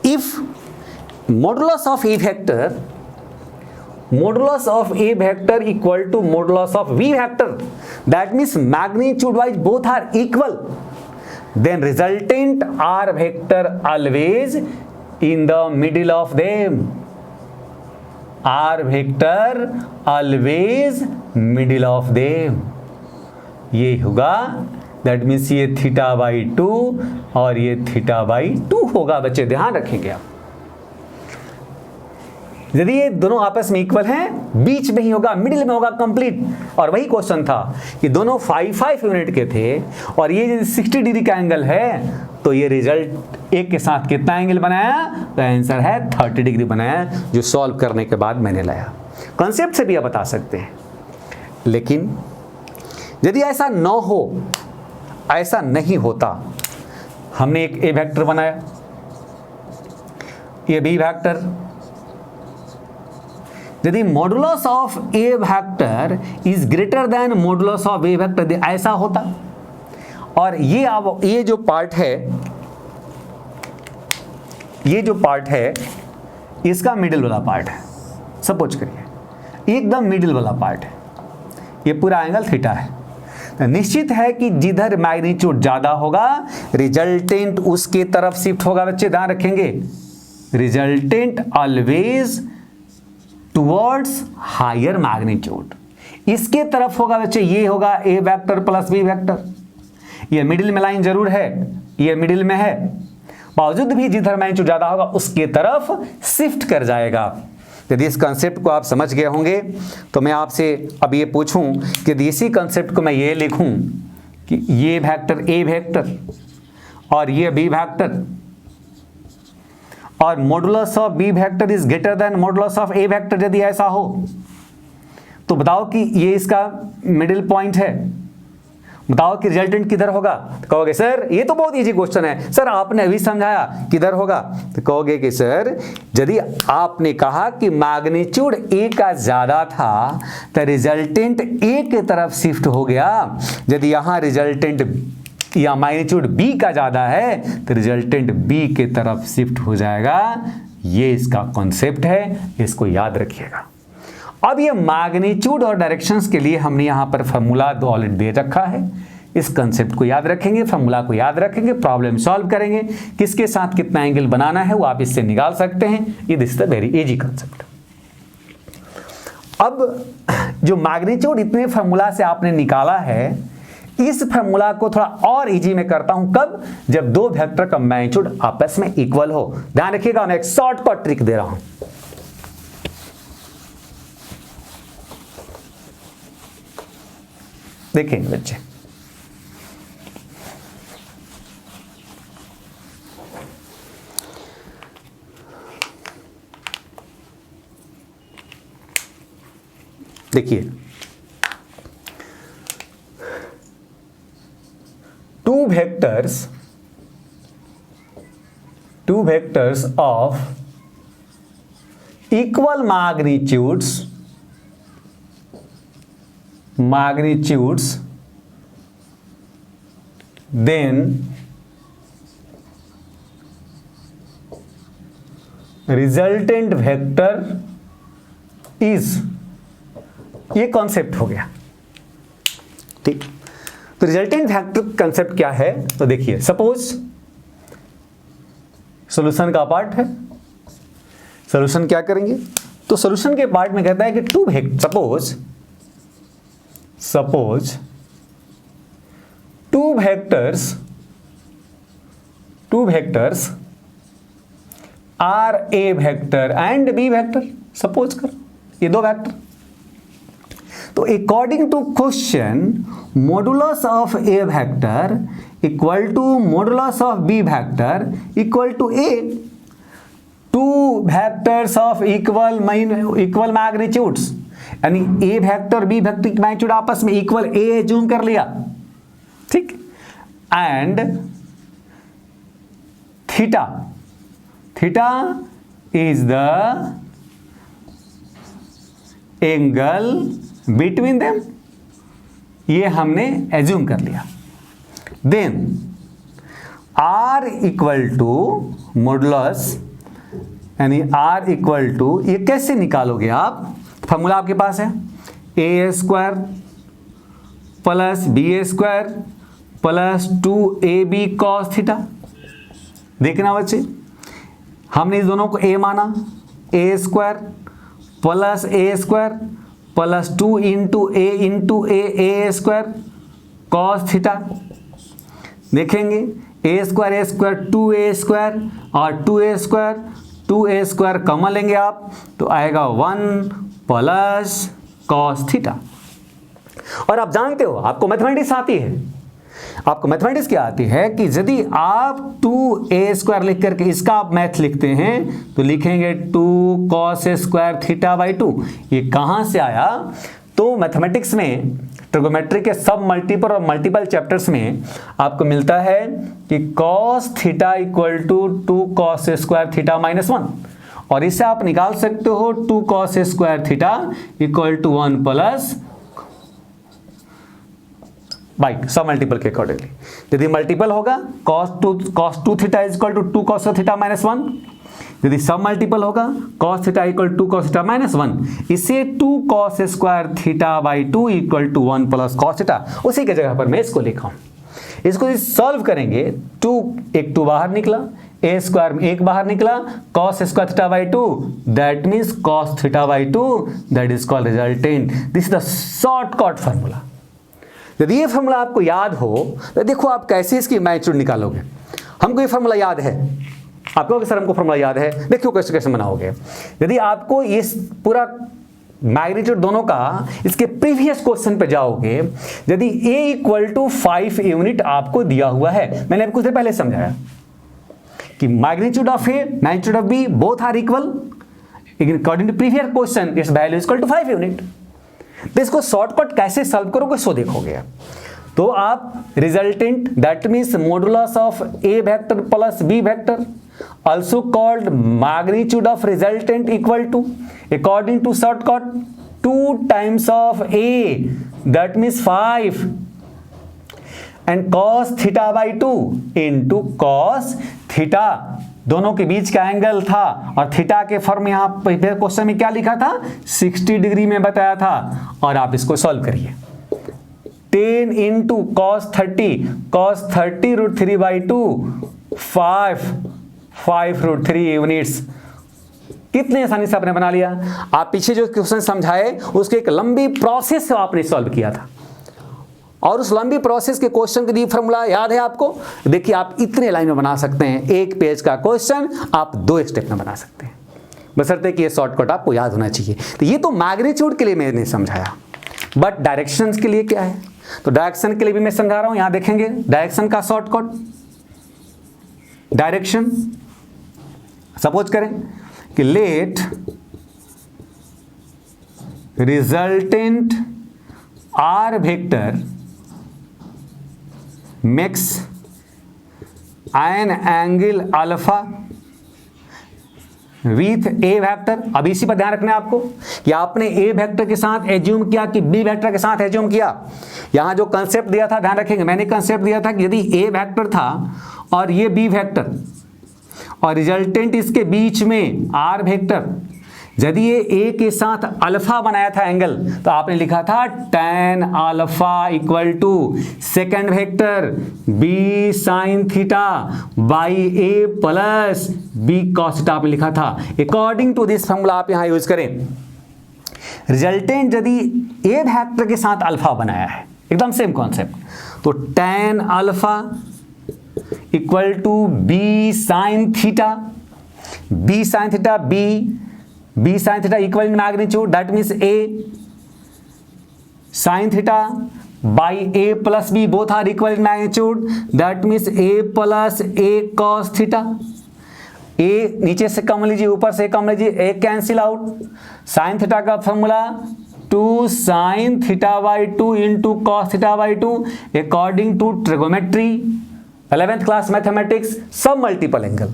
If modulus of a vector equal to modulus of v vector, that means magnitude wise both are equal, then resultant r vector always in the middle of them, r vector always middle of them, ये होगा, that means ये θ/2 और ये θ/2 होगा। बच्चे ध्यान रखेंगे आप, यदि ये दोनों आपस में इक्वल हैं, बीच में ही होगा, मिडिल में होगा कंप्लीट। और वही क्वेश्चन था कि दोनों 5 यूनिट के थे और ये यदि 60 डिग्री का एंगल है तो ये रिजल्ट एक के साथ कितना एंगल बनाया, तो आंसर है 30 डिग्री बनाया, जो सॉल्व करने के बाद मैंने लाया। कॉन्सेप्ट से भी आप बता सकते हैं, लेकिन यदि ऐसा न हो, ऐसा नहीं होता, हमने एक ए वेक्टर बनाया, ये बी वेक्टर, यदि modulus of A vector is greater than modulus of A vector, ऐसा होता, और ये अब ये जो पार्ट है, इसका मिडिल वाला पार्ट है, सपोज करिए एकदम मिडिल वाला पार्ट है, ये पूरा एंगल थीटा है, तो निश्चित है कि जिधर मैग्नीट्यूड ज्यादा होगा रिजल्टेंट उसके तरफ शिफ्ट होगा। बच्चे ध्यान रखेंगे, resultant always towards higher magnitude, इसके तरफ होगा बच्चे, ये होगा a vector plus B vector, ये मिडिल में लाइन जरूर है, ये मिडिल में है, बावजूद भी जिधर मैग्नीट्यूड ज्यादा होगा उसके तरफ शिफ्ट कर जाएगा। यदि इस कंसेप्ट को आप समझ गए होंगे तो मैं आपसे अब ये पूछूं कि यदि इसी कंसेप्ट को मैं ये लिखूं कि ये वेक्टर ए वेक्टर और ये बी वेक्टर, और modulus of B vector is greater than modulus of A vector, यदि ऐसा हो तो बताओ कि ये इसका मिडिल पॉइंट है, बताओ कि रिजल्टेंट किधर होगा। तो कहोगे सर ये तो बहुत इजी क्वेश्चन है, सर आपने अभी समझाया किधर होगा, तो कहोगे कि सर यदि आपने कहा कि मैग्नीट्यूड ए का ज्यादा था तो रिजल्टेंट ए की तरफ शिफ्ट हो गया, यदि यहां रिजल्टेंट या मैग्नीट्यूड बी का ज्यादा है तो रिजल्टेंट बी के तरफ शिफ्ट हो जाएगा। ये इसका कॉन्सेप्ट है, इसको याद रखिएगा। अब ये मैग्नीट्यूड और डायरेक्शंस के लिए हमने यहां पर फॉर्मूला ऑलरेडी दे रखा है, इस कंसेप्ट को याद रखेंगे, फॉर्मूला को याद रखेंगे, प्रॉब्लम सॉल्व करेंगे, किसके साथ कितना एंगल बनाना है वो आप इससे निकाल सकते हैं। ये this the very easy concept. अब जो मैग्नीट्यूड इतने फॉर्मूला से आपने निकाला है, इस फॉर्मूला को थोड़ा और इजी में करता हूं, कब, जब दो वेक्टर का मैग्नीट्यूड आपस में इक्वल हो। ध्यान रखिएगा, मैं एक शॉर्टकट ट्रिक दे रहा हूं। देखेंगे बच्चे, देखिए, two vectors of equal magnitudes then resultant vector is, ये कॉन्सेप्ट हो गया। ठीक, तो रिजल्टेंट वेक्टर कंसेप्ट क्या है? तो देखिए, सपोज सॉल्यूशन का पार्ट है, सॉल्यूशन क्या करेंगे? तो सॉल्यूशन के पार्ट में कहता है कि suppose two vectors are A vector and B vector, suppose कर ये दो वेक्टर। तो according to question, modulus of A vector equal to modulus of B vector equal to A. Two vectors of equal magnitudes, यानी A vector B vector की magnitude आपस में equal assume कर लिया, ठीक, and theta is the angle between them, ये हमने assume कर लिया। Then R equal to modulus, यानी आर इक्वल टू, ये कैसे निकालोगे आप? फॉर्मूला आपके पास है, A square plus B square plus 2ab cos theta. देखना बच्चे, हमने इस दोनों को ए माना, A square plus A square plus 2 into A square cos theta. देखेंगे ए स्क्वायर 2a स्क्वायर और 2a स्क्वायर कॉमन लेंगे आप, तो आएगा 1 प्लस कॉस थीटा। और आप जानते हो, आपको मैथमेटिक्स आती है, आपको मैथमेटिक्स क्या आती है कि यदि आप 2a स्क्वायर लिख करके इसका आप मैथ लिखते हैं तो लिखेंगे 2 कॉस स्क्वायर थीटा बाई 2। ये कहाँ से आया? तो मैथमेटिक्स में ट्रिगोमेट्री के सब मल्टीपल और मल्टीपल चैप्टर्स में आपको मिलता है कि cos theta equal to 2 cos square theta minus 1, और इससे आप निकाल सकते हो 2 cos square theta equal to 1 plus by sub multiple के अकॉर्डिंगली। यदि मल्टीपल होगा cos 2 theta is equal to 2 cos theta minus 1, यदि सब मल्टीपल होगा cos theta equal to 2 cos theta minus 1, इसे 2 cos square theta by 2 equal to 1 plus cos theta. उसी के जगह पर मैं इसको लिखा हूं। इसको सॉल्व करेंगे, 2 बाहर निकला, ए स्क्वायर में 1 बाहर निकला, cos square theta by 2, that means cos theta by 2, that is called resultant. This is the shortcut formula. यदि ये फार्मूला आपको याद हो तो देखो आप कैसे इसकी मैग्नीट्यूड निकालोगे। हमको ये फार्मूला याद है, आपको सर हमको फार्मूला याद है, देखियो कैसे कैसे बनाओगे। यदि आपको इस पूरा मैग्नीट्यूड दोनों का इसके प्रीवियस क्वेश्चन पे जाओगे, यदि a इक्वल टू 5 यूनिट आपको दिया हुआ है, मैंने आपको कुछ देर पहले समझाया कि magnitude of a magnitude of b both are equal, according to previous question it's value equal to 5 unit. तो इसको शॉर्टकट कैसे सॉल्व करोगे सो देखोगे। तो आप resultant that means modulus of A vector plus B vector also called magnitude of resultant equal to, according to shortcut, 2 times of a, that means 5, and cos theta by 2 into cos theta, दोनों के बीच का angle था, और theta के form यहाँ question में क्या लिखा था, 60 डिग्री में बताया था। और आप इसको सॉल्व करिए, 10 into cos 30 root 3 by 2, 5 root 3 units. कितने आसानी से आपने बना लिया। आप पीछे जो क्वेश्चन समझाए उसके एक लंबी प्रोसेस से आपने सॉल्व किया था, और उस लंबी प्रोसेस के क्वेश्चन के लिए फॉर्मूला याद है आपको। देखिए आप इतने लाइन में बना सकते हैं, एक पेज का क्वेश्चन आप 2 स्टेप में बना सकते हैं, बशर्ते कि ये शॉर्टकट आपको याद होना चाहिए। तो ये तो मैग्नीट्यूड के लिए मैंने समझाया, बट डायरेक्शंस के लिए क्या है, तो डायरेक्शन के लिए भी मैं समझा रहा हूं। यहां देखेंगे डायरेक्शन का शॉर्टकट, डायरेक्शन सपोज करें कि let resultant R vector makes an angle alpha with A vector. अब इसी पर ध्यान रखना है आपको कि आपने A वेक्टर के साथ एज्यूम किया कि B वेक्टर के साथ एज्यूम किया। यहां जो कंसेप्ट दिया था ध्यान रखेंगे, मैंने कंसेप्ट दिया था कि यदि A वेक्टर था और ये B वेक्टर और रिजल्टेंट इसके बीच में R वेक्टर, यदि ये A के साथ अल्फा बनाया था एंगल, तो आपने लिखा था tan alpha equal to second vector B sin theta by A plus B cos theta आपने लिखा था। अकॉर्डिंग टू दिस फॉर्मूला आप यहां यूज करें। रिजल्टेंट यदि A वेक्टर के साथ अल्फा बनाया है, एकदम सेम कॉन्सेप्ट, तो tan alpha equal to B sin theta, B sin theta B sin theta equal in magnitude, that means A sin theta by A plus B, both are equal in magnitude, that means A plus A cos theta। A नीचे से कम लीजिए, ऊपर से कम लीजिए, A cancel out. sin theta का formula 2 sin theta by 2 into cos theta by 2 according to trigonometry 11th class mathematics, submultiple angle.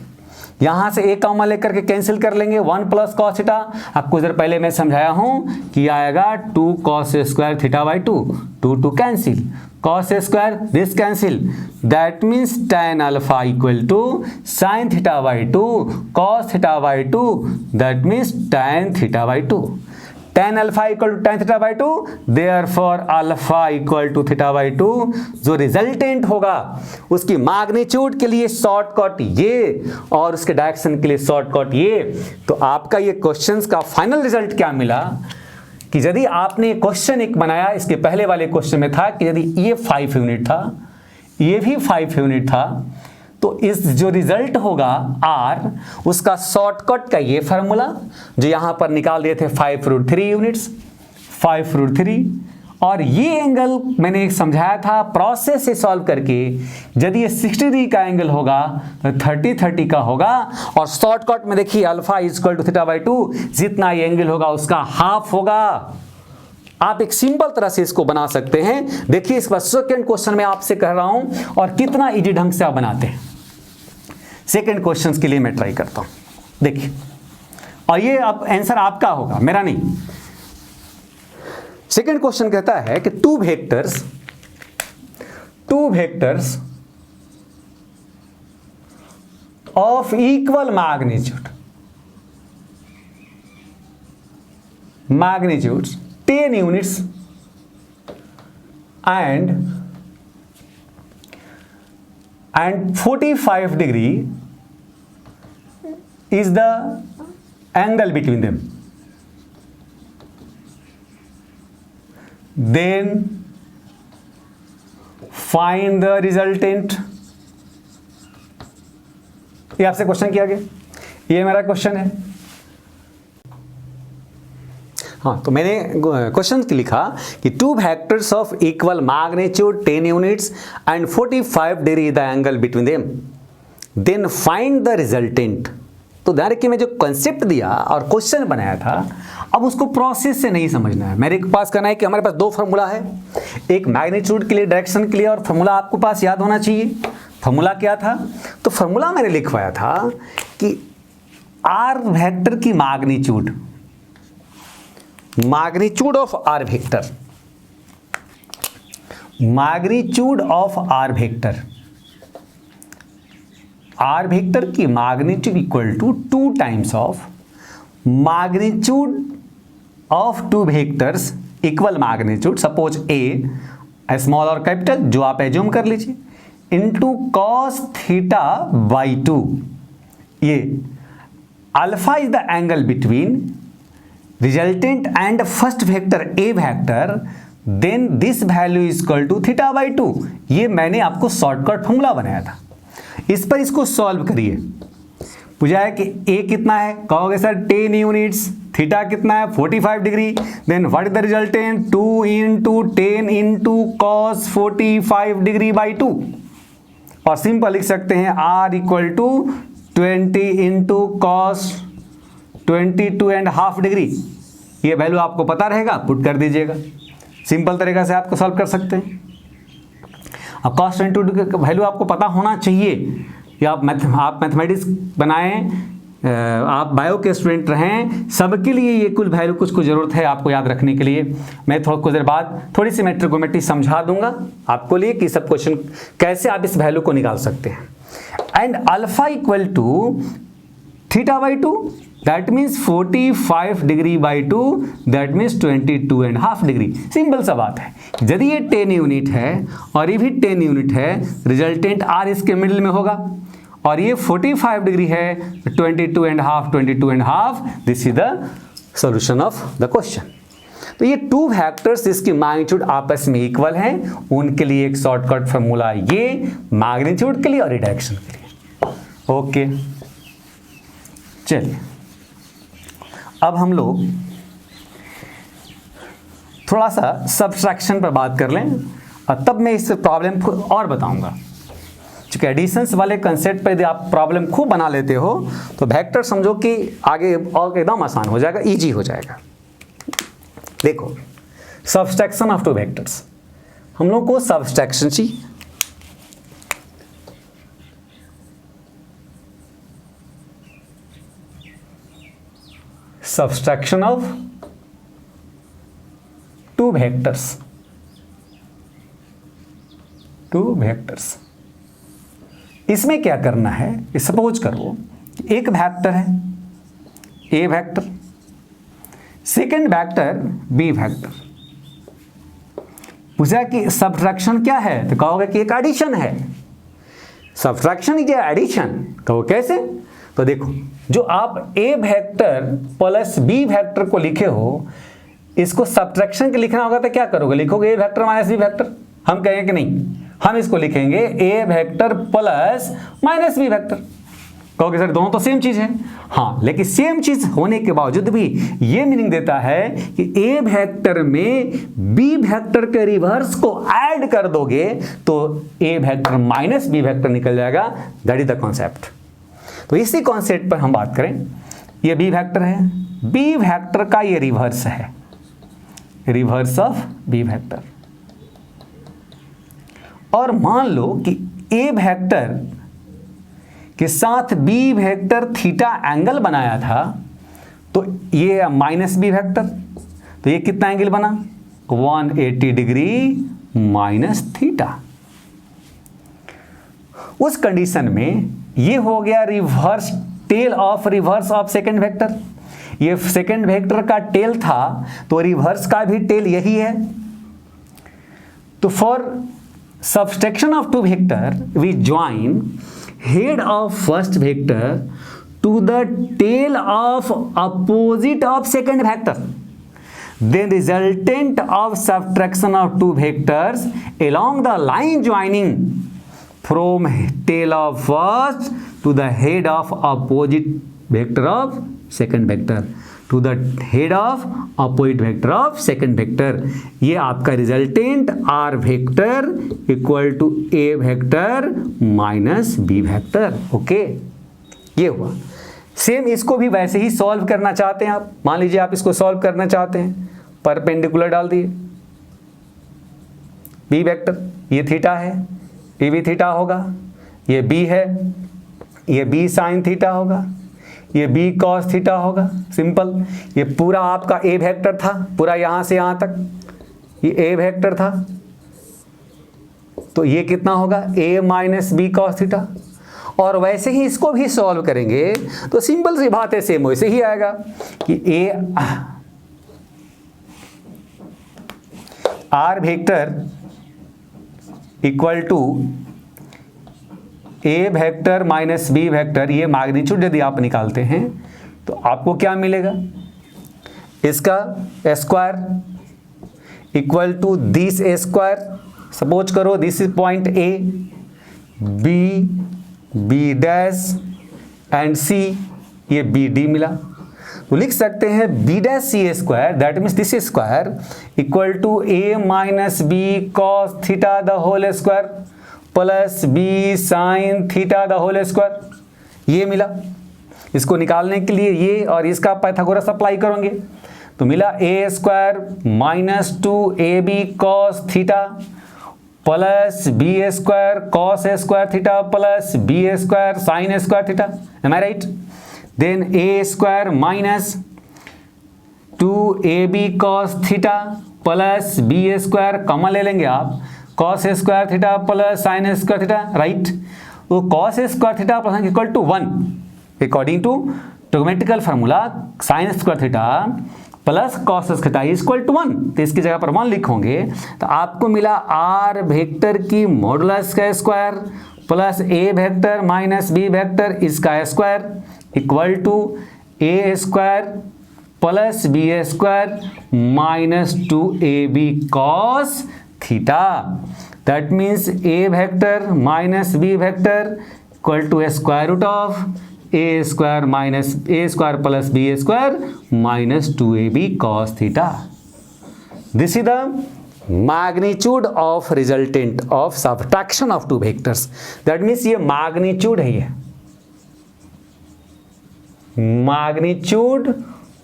यहां से एक कॉमन लेकर के कैंसिल कर लेंगे, 1 प्लस कॉस थीटा। आपको इधर पहले मैं समझाया हूं कि आएगा 2 cos square theta by 2, 2 cancel, cos square this cancel, that means tan alpha equal to sine theta by 2 cos theta by 2, that means tan theta by 2। tan alpha equal to tan theta by 2, therefore alpha equal to theta by 2। जो resultant होगा उसकी magnitude के लिए shortcut ये और उसके direction के लिए शॉर्टकट ये। तो आपका ये क्वेश्चंस का फाइनल रिजल्ट क्या मिला कि यदि आपने क्वेश्चन एक बनाया, इसके पहले वाले क्वेश्चन में था कि यदि ये 5 यूनिट था, ये भी 5 यूनिट था, तो इस जो रिजल्ट होगा R, उसका शॉर्टकट का ये फार्मूला जो यहां पर निकाल दिए थे 5√3 यूनिट्स, 5√3। और ये एंगल मैंने समझाया था प्रोसेस से सॉल्व करके, यदि ये 60 डिग्री का एंगल होगा तो 30 का होगा। और शॉर्टकट में देखिए alpha equal to theta by 2, जितना ये एंगल होगा उसका हाफ होगा। आप एक सिंपल तरह से इसको बना सकते हैं। देखिए इस बार सेकंड क्वेश्चन में आपसे कह रहा हूं और कितना इजी ढंग से आप बनाते हैं। सेकंड क्वेश्चन के लिए मैं ट्राई करता हूं, देखिए, और ये अब आंसर आपका होगा, मेरा नहीं। सेकंड क्वेश्चन कहता है कि two vectors of equal magnitudes 10 units and 45 degree is the angle between them, then find the resultant। ये आपसे क्वेश्चन किया गया, ये मेरा क्वेश्चन है। हाँ, तो मैंने क्वेश्चन लिखा कि two vectors of equal magnitude 10 units and 45 degree the angle between them, then find the resultant. तो ध्यान रखिए, मैं जो कंसेप्ट दिया और क्वेश्चन बनाया था, अब उसको प्रोसेस से नहीं समझना है। मेरे पास कहना है कि हमारे पास दो फार्मूला है, एक मैग्नीट्यूड के लिए, डायरेक्शन के लिए, और फार्मूला आपको पास याद होना चाहिए। फार्मूला क्या था? तो फार्मूला मैंने लिखवाया था कि आर वेक्टर की magnitude of R vector, magnitude of R vector, are vector की magnitude equal to 2 times of magnitude of two vectors equal magnitude, suppose A small और कैपिटल, जो आप एज्यूम कर लीजिए, इनटू कॉस थीटा बाई 2। ये alpha is the angle between resultant and first vector A vector, then this value is equal to theta by 2। ये मैंने आपको shortcut formula बनाया था। इस पर इसको सॉल्व करिए। पूछा है कि ए कितना है, कहोगे सर 10 यूनिट्स, थीटा कितना है 45 degree, then what is the resultant 2 into 10 into cos 45 degree by 2। और सिंपल लिख सकते हैं R equal to 20 into cos 22.5 degree. ये वैल्यू आपको पता रहेगा, पुट कर दीजिएगा। सिंपल तरीका से आपको सॉल्व कर सकते हैं। अब cos 22 का वैल्यू आपको पता होना चाहिए कि आप मैथमेटिक्स बनाएं, आप बायो के स्टूडेंट रहें, सबके लिए ये कुछ वैल्यू कुछ ज़रूरत है आपको याद रखने के लिए। मैं कुछ देर बाद थोड़ी सी मैं ट्रिगोनोमेट्री समझा दूंगा आपको लिए कि सब क्वेश्चन कैसे आप इस वैल्यू को निकाल सकते हैं। And alpha equal to theta by 2, that means 45 degree by 2, that means 22.5 degree. Simple सा बात है, यदि ये 10 यूनिट है और ये भी 10 यूनिट है, रिजल्टेंट आर इसके मिडिल में होगा, और ये 45 डिग्री है, 22.5, this is the solution of the question. तो ये टू वेक्टर्स जिसकी मैग्नीट्यूड आपस में इक्वल हैं, उनके लिए एक शॉर्टकट फार्मूला ये मैग्नीट्यूड के लिए और डायरेक्शन के लिए। ओके, चलिए अब हम लोग थोड़ा सा सब्सट्रैक्शन पर बात कर लें और तब मैं इस प्रॉब्लम को और बताऊंगा। चूंकि एडिशंस वाले कंसेप्ट पर यदि आप प्रॉब्लम खूब बना लेते हो तो वेक्टर समझो कि आगे और एकदम आसान हो जाएगा, इजी हो जाएगा। देखो, सब्सट्रैक्शन ऑफ टू वेक्टर्स, हम लोग को सब्सट्रैक्शन चाहिए। सब्सट्रैक्शन ऑफ टू वेक्टर्स, इसमें क्या करना है, सपोज करो एक वेक्टर है A vector, second vector B vector. पूछा कि सब्ट्रैक्शन क्या है, तो कहोगे कि एक एडिशन है। सब्ट्रैक्शन इज एडिशन, कहो कैसे? तो देखो, जो आप ए वेक्टर प्लस बी वेक्टर को लिखे हो, इसको सब्ट्रैक्शन के लिखना होगा तो क्या करोगे? लिखोगे A vector minus B vector. हम कहेंगे कि नहीं, हम इसको लिखेंगे A vector plus minus B vector. कहोगे सर दोनों तो सेम चीज है। हाँ, लेकिन सेम चीज होने के बावजूद भी ये मीनिंग देता है कि ए वेक्टर में बी वेक्टर के रिवर्स को ऐड कर दोगे तो ए वेक्टर माइनस बी वेक्टर निकल जाएगा। That is the concept. तो इसी कॉन्सेप्ट पर हम बात करें। ये बी वेक्टर है, बी वेक्टर का ये रिवर्स है, रिवर्स ऑफ बी वेक्टर। और मान लो कि ए वेक्टर के साथ बी वेक्टर थीटा एंगल बनाया था, तो ये माइनस बी वेक्टर, तो ये कितना एंगल बना? 180 डिग्री माइनस थीटा। उस कंडीशन में ये हो गया reverse tail of reverse of second vector. ये सेकेंड वेक्टर का टेल था, तो रिवर्स का भी टेल यही है। तो for subtraction of two vector, we join head of first vector to the tail of opposite of second vector. Then resultant of subtraction of two vectors along the line joining from tail of first to the head of opposite vector of second vector to the head of opposite vector of second vector। ये आपका resultant R vector equal to A vector minus B vector. Okay, ये हुआ। Same इसको भी वैसे ही solve करना चाहते हैं आप। मान लीजिए आप इसको सॉल्व करना चाहते हैं, परपेंडिकुलर डाल दिए, बी वेक्टर ये थीटा है, ये भी थीटा होगा, ये बी है, ये बी साइन थीटा होगा, ये बी कॉस थीटा होगा। सिंपल। ये पूरा आपका ए वेक्टर था, पूरा यहां से यहां तक ये ए वेक्टर था, तो ये कितना होगा? ए माइनस बी कॉस थीटा। और वैसे ही इसको भी सॉल्व करेंगे तो सिंपल सी बात है, सेम वैसे ही आएगा कि A R vector equal to A vector minus B vector. ये मैग्नीट्यूड यदि आप निकालते हैं तो आपको क्या मिलेगा? इसका square equal to this square. Suppose करो this is point A, B, B dash and C, ये बी डी मिला, तो लिख सकते हैं B dash C square, that means this square equal to A minus B cos theta the whole square plus B sine theta the whole square. ये मिला। इसको निकालने के लिए ये और इसका पाइथागोरस अप्लाई करेंगे तो मिला A square minus 2ab cos theta plus B square cos square theta plus B square sine square theta, am I right? Then A square minus 2ab cos theta plus B square common ले लेंगे आप, cos square theta plus sine square theta, right? तो cos square theta plus equal to 1 according to trigonometrical formula sine square theta plus cos theta equal to 1, तो इसकी जगह पर 1 लिखोगे तो आपको मिला आर वेक्टर की मॉडुलस का square plus A vector minus B vector इसका square equal to A square plus B square minus 2ab cos theta. That means A vector minus B vector equal to square root of A square minus A square plus B square minus 2ab cos theta. This is the magnitude of resultant of subtraction of two vectors. That means ये magnitude है, ये magnitude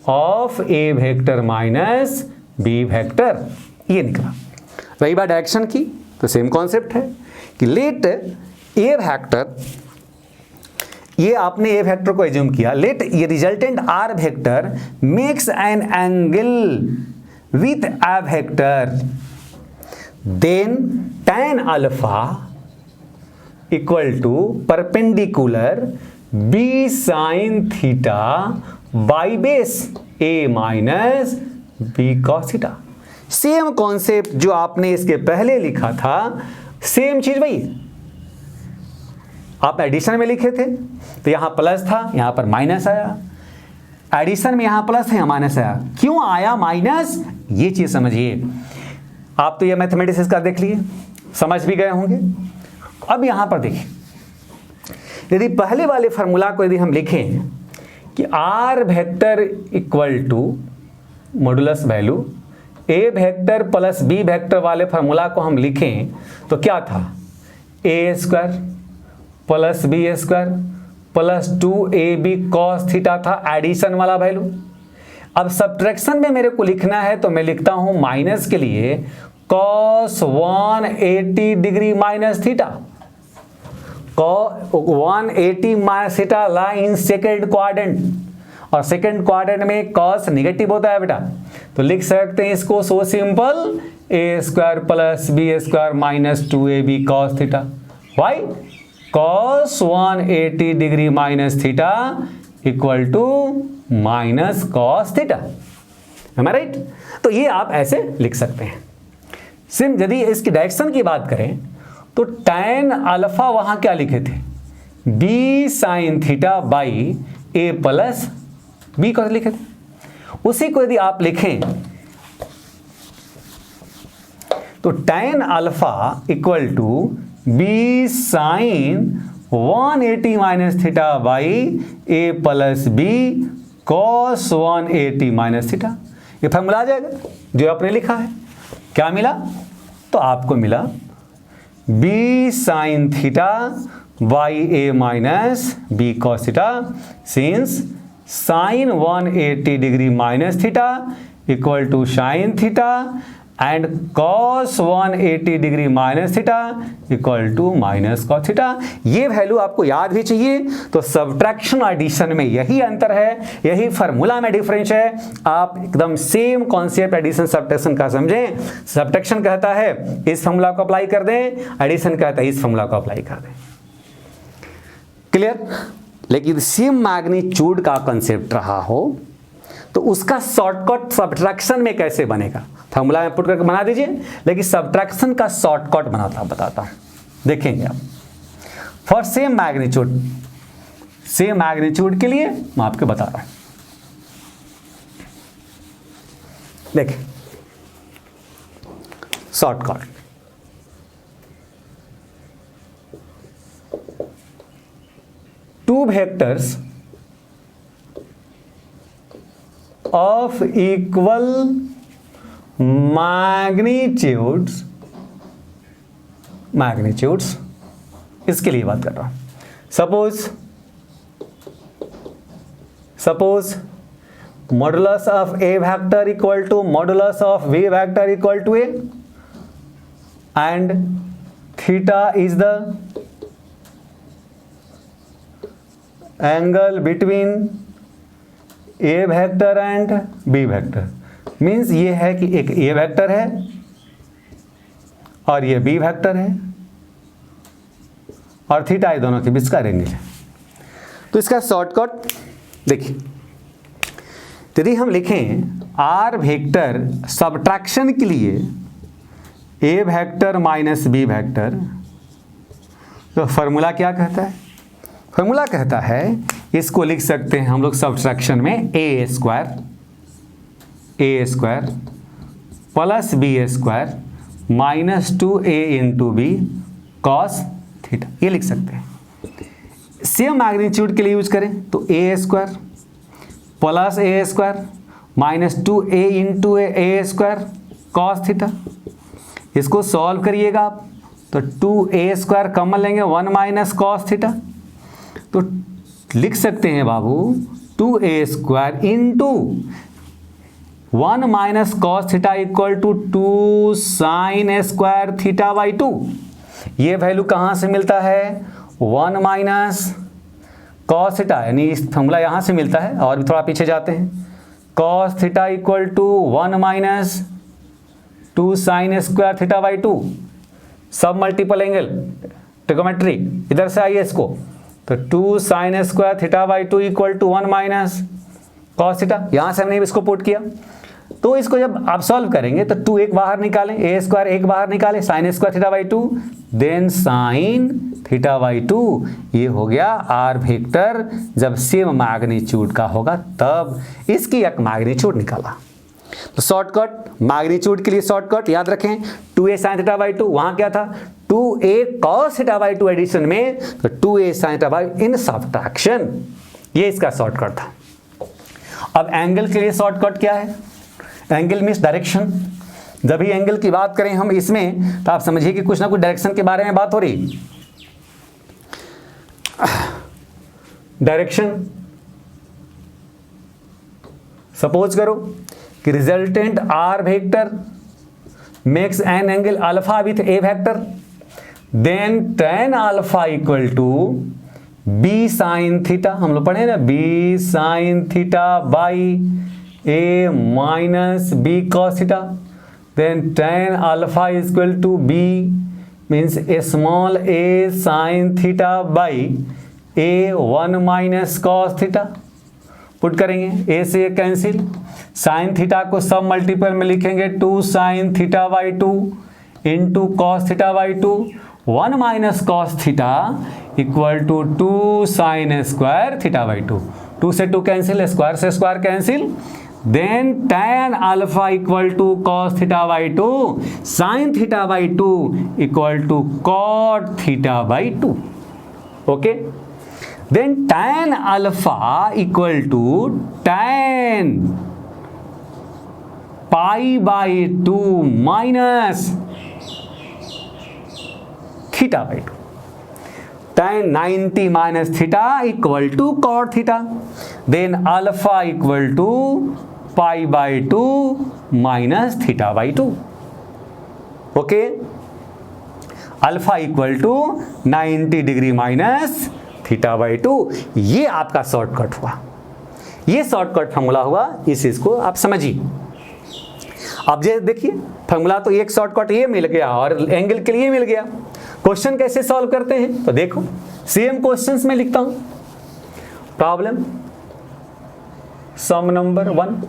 of A vector minus B vector, ये निकला। रही बात direction की, तो same concept है कि लेट ए वेक्टर, ये आपने ए वेक्टर को एज्यूम किया, लेट ये resultant R vector makes an angle with A vector, then tan alpha equal to perpendicular B sine theta by base A minus B cos theta. Same concept जो आपने इसके पहले लिखा था, same चीज भाई आप एडिशन में लिखे थे, तो यहां प्लस था यहां पर माइनस आया, एडिशन में यहां प्लस था यहां माइनस आया। क्यों आया माइनस, ये चीज समझिए। आप तो ये मैथमेटिक्स का देख लिए, समझ भी गए होंगे। अब यहां पर देखिए, यदि पहले वाले फॉर्मूला को यदि हम लिखें कि R vector equal to modulus value A vector plus B vector वाले फार्मूला को हम लिखें तो क्या था, A square plus B square plus 2ab cos theta था एडिशन वाला वैल्यू। अब सब्ट्रैक्शन में मेरे को लिखना है तो मैं लिखता हूं माइनस के लिए cos 180 degree minus theta, 180 minus theta lie in second quadrant, और सेकेंड क्वाड्रेंट में cos नेगेटिव होता है बेटा, तो लिख सकते हैं इसको so simple A square plus B square minus 2ab cos theta. Why cos 180 degree minus theta equal to minus cos theta, है राइट? तो ये आप ऐसे लिख सकते हैं। सिम यदि इसकी डायरेक्शन की बात करें तो tan अल्फा वहां क्या लिखे थे, b sine theta by A plus B cos लिखे थे। उसी को यदि आप लिखें तो tan alpha equal to B sine 180 minus theta by A plus B cos 180 minus theta, ये फॉर्मूला आ जाएगा जो आपने लिखा है। क्या मिला, तो आपको मिला B sine theta by A minus B cos theta, since sine 180 degree minus theta equal to sine theta and cos 180 degree minus theta equal to minus cos theta. ये वैल्यू आपको याद भी चाहिए। तो सब्ट्रैक्शन और एडिशन में यही अंतर है, यही फार्मूला में डिफरेंस है। आप एकदम सेम कॉन्सेप्ट एडिशन सब्ट्रैक्शन का समझें। सब्ट्रैक्शन कहता है इस फार्मूला को अप्लाई कर दें, एडिशन कहता है इस फार्मूला को अप्लाई कर दें। क्लियर? लेकिन सेम मैग्नीट्यूड का कंसेप्ट रहा हो तो उसका शॉर्टकट सब्ट्रैक्शन में कैसे बनेगा, फॉर्मूला में पुट करके बना दीजिए, लेकिन सब्ट्रैक्शन का शॉर्टकट बताता हूं, देखेंगे आप। फॉर सेम मैग्नीट्यूड के लिए मैं आपको बता रहा हूं। देखिए shortcut, two vectors of equal magnitudes इसके लिए बात कर रहा हूं। Suppose modulus of A vector equal to modulus of B vector equal to A, and theta is the angle between A vector and B vector. Means ये है कि एक A वेक्टर है और ये B वेक्टर है और थीटा ये दोनों के बीच का एंगल है। तो इसका शॉर्टकट देखिए, यदि हम लिखें R वेक्टर सब्ट्रैक्शन के लिए A vector minus B vector, तो फॉर्मूला क्या कहता है? फॉर्मूला कहता है, इसको लिख सकते हैं हम लोग सब्ट्रैक्शन में A square plus B square minus 2a into B cos theta, ये लिख सकते हैं। सेम मैग्नीट्यूड के लिए यूज करें तो ए square plus A square minus 2a into A square cos theta. इसको सॉल्व करिएगा आप तो 2a स्क्वायर कॉमन लेंगे 1 माइनस कॉस थीटा, तो लिख सकते हैं बाबू 2a square into 1 minus cos theta equal to 2 sine square theta by 2। ये वैल्यू कहाँ से मिलता है? 1 माइनस कॉस थीटा, यानी इस फॉर्मूला यहाँ से मिलता है। और भी थोड़ा पीछे जाते हैं, cos theta equal to 1 minus 2 sine square theta by 2, sub multiple angle trigonometry, इधर से आइए इसको, तो 2 sine square theta by 2 equal to 1 minus cos theta. यहाँ से हमने इसको पुट किया, तो इसको जब आप सॉल्व करेंगे तो 2 एक बाहर निकालें, ए स्क्वायर एक बाहर निकालें, sine square theta by 2 then sine theta by 2, ये हो गया आर वेक्टर जब सेम मैग्नीट्यूड का होगा तब। इसकी एक मैग्नीट्यूड निकाला। तो शॉर्टकट मैग्नीट्यूड के लिए शॉर्टकट याद रखें 2a साइन थीटा बाई 2, वहां क्या था 2a cos theta by 2 addition में, तो 2a sign theta by in subtraction, ये इसका शॉर्टकट था। अब एंगल के लिए शॉर्टकट क्या है? Angle means direction. जब भी एंगल की बात करें हम इसमें तो आप समझिए कि कुछ ना कुछ डायरेक्शन के बारे में बात हो रही। डायरेक्शन, सपोज करो कि resultant R vector makes an angle alpha with A vector, then tan alpha equal to B sine theta, हम लोग पढ़े ना, B sine theta by A minus B cos theta, then tan alpha is equal to B means small A sine theta by A 1 minus cos theta. Put करेंगे, A से cancel, sine theta को सब multiple में लिखेंगे 2 sine theta by 2 into cos theta by 2, 1 minus cos theta equal to 2 sine square theta by 2, 2 से 2 cancel, square से square cancel, then tan alpha equal to cos theta by 2 sine theta by 2 equal to cot theta by 2। Okay, then tan alpha equal to tan pi by 2 minus theta by 2, tan 90 minus theta equal to cot theta, then alpha equal to pi by 2 minus theta by 2. okay, alpha equal to 90 degree minus theta by 2, ये आपका shortcut हुआ, ये shortcut formula हुआ। इस चीज को आप समझिए। अब ये देखिए फॉर्मूला तो एक शॉर्टकट ये मिल गया और एंगल के लिए मिल गया। क्वेश्चन कैसे सॉल्व करते हैं तो देखो, सेम क्वेश्चंस में लिखता हूं। Problem sum number 1,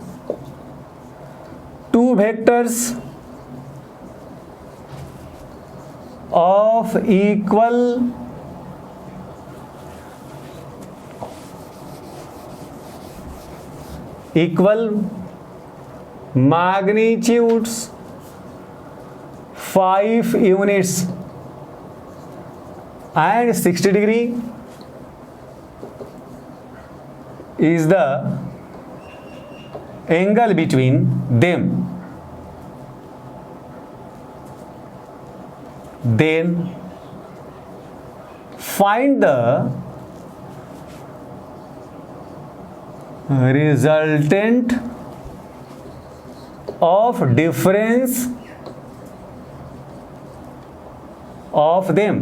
2 vectors of equal magnitudes 5 units and 60 degree is the angle between them, then find the resultant of difference of them,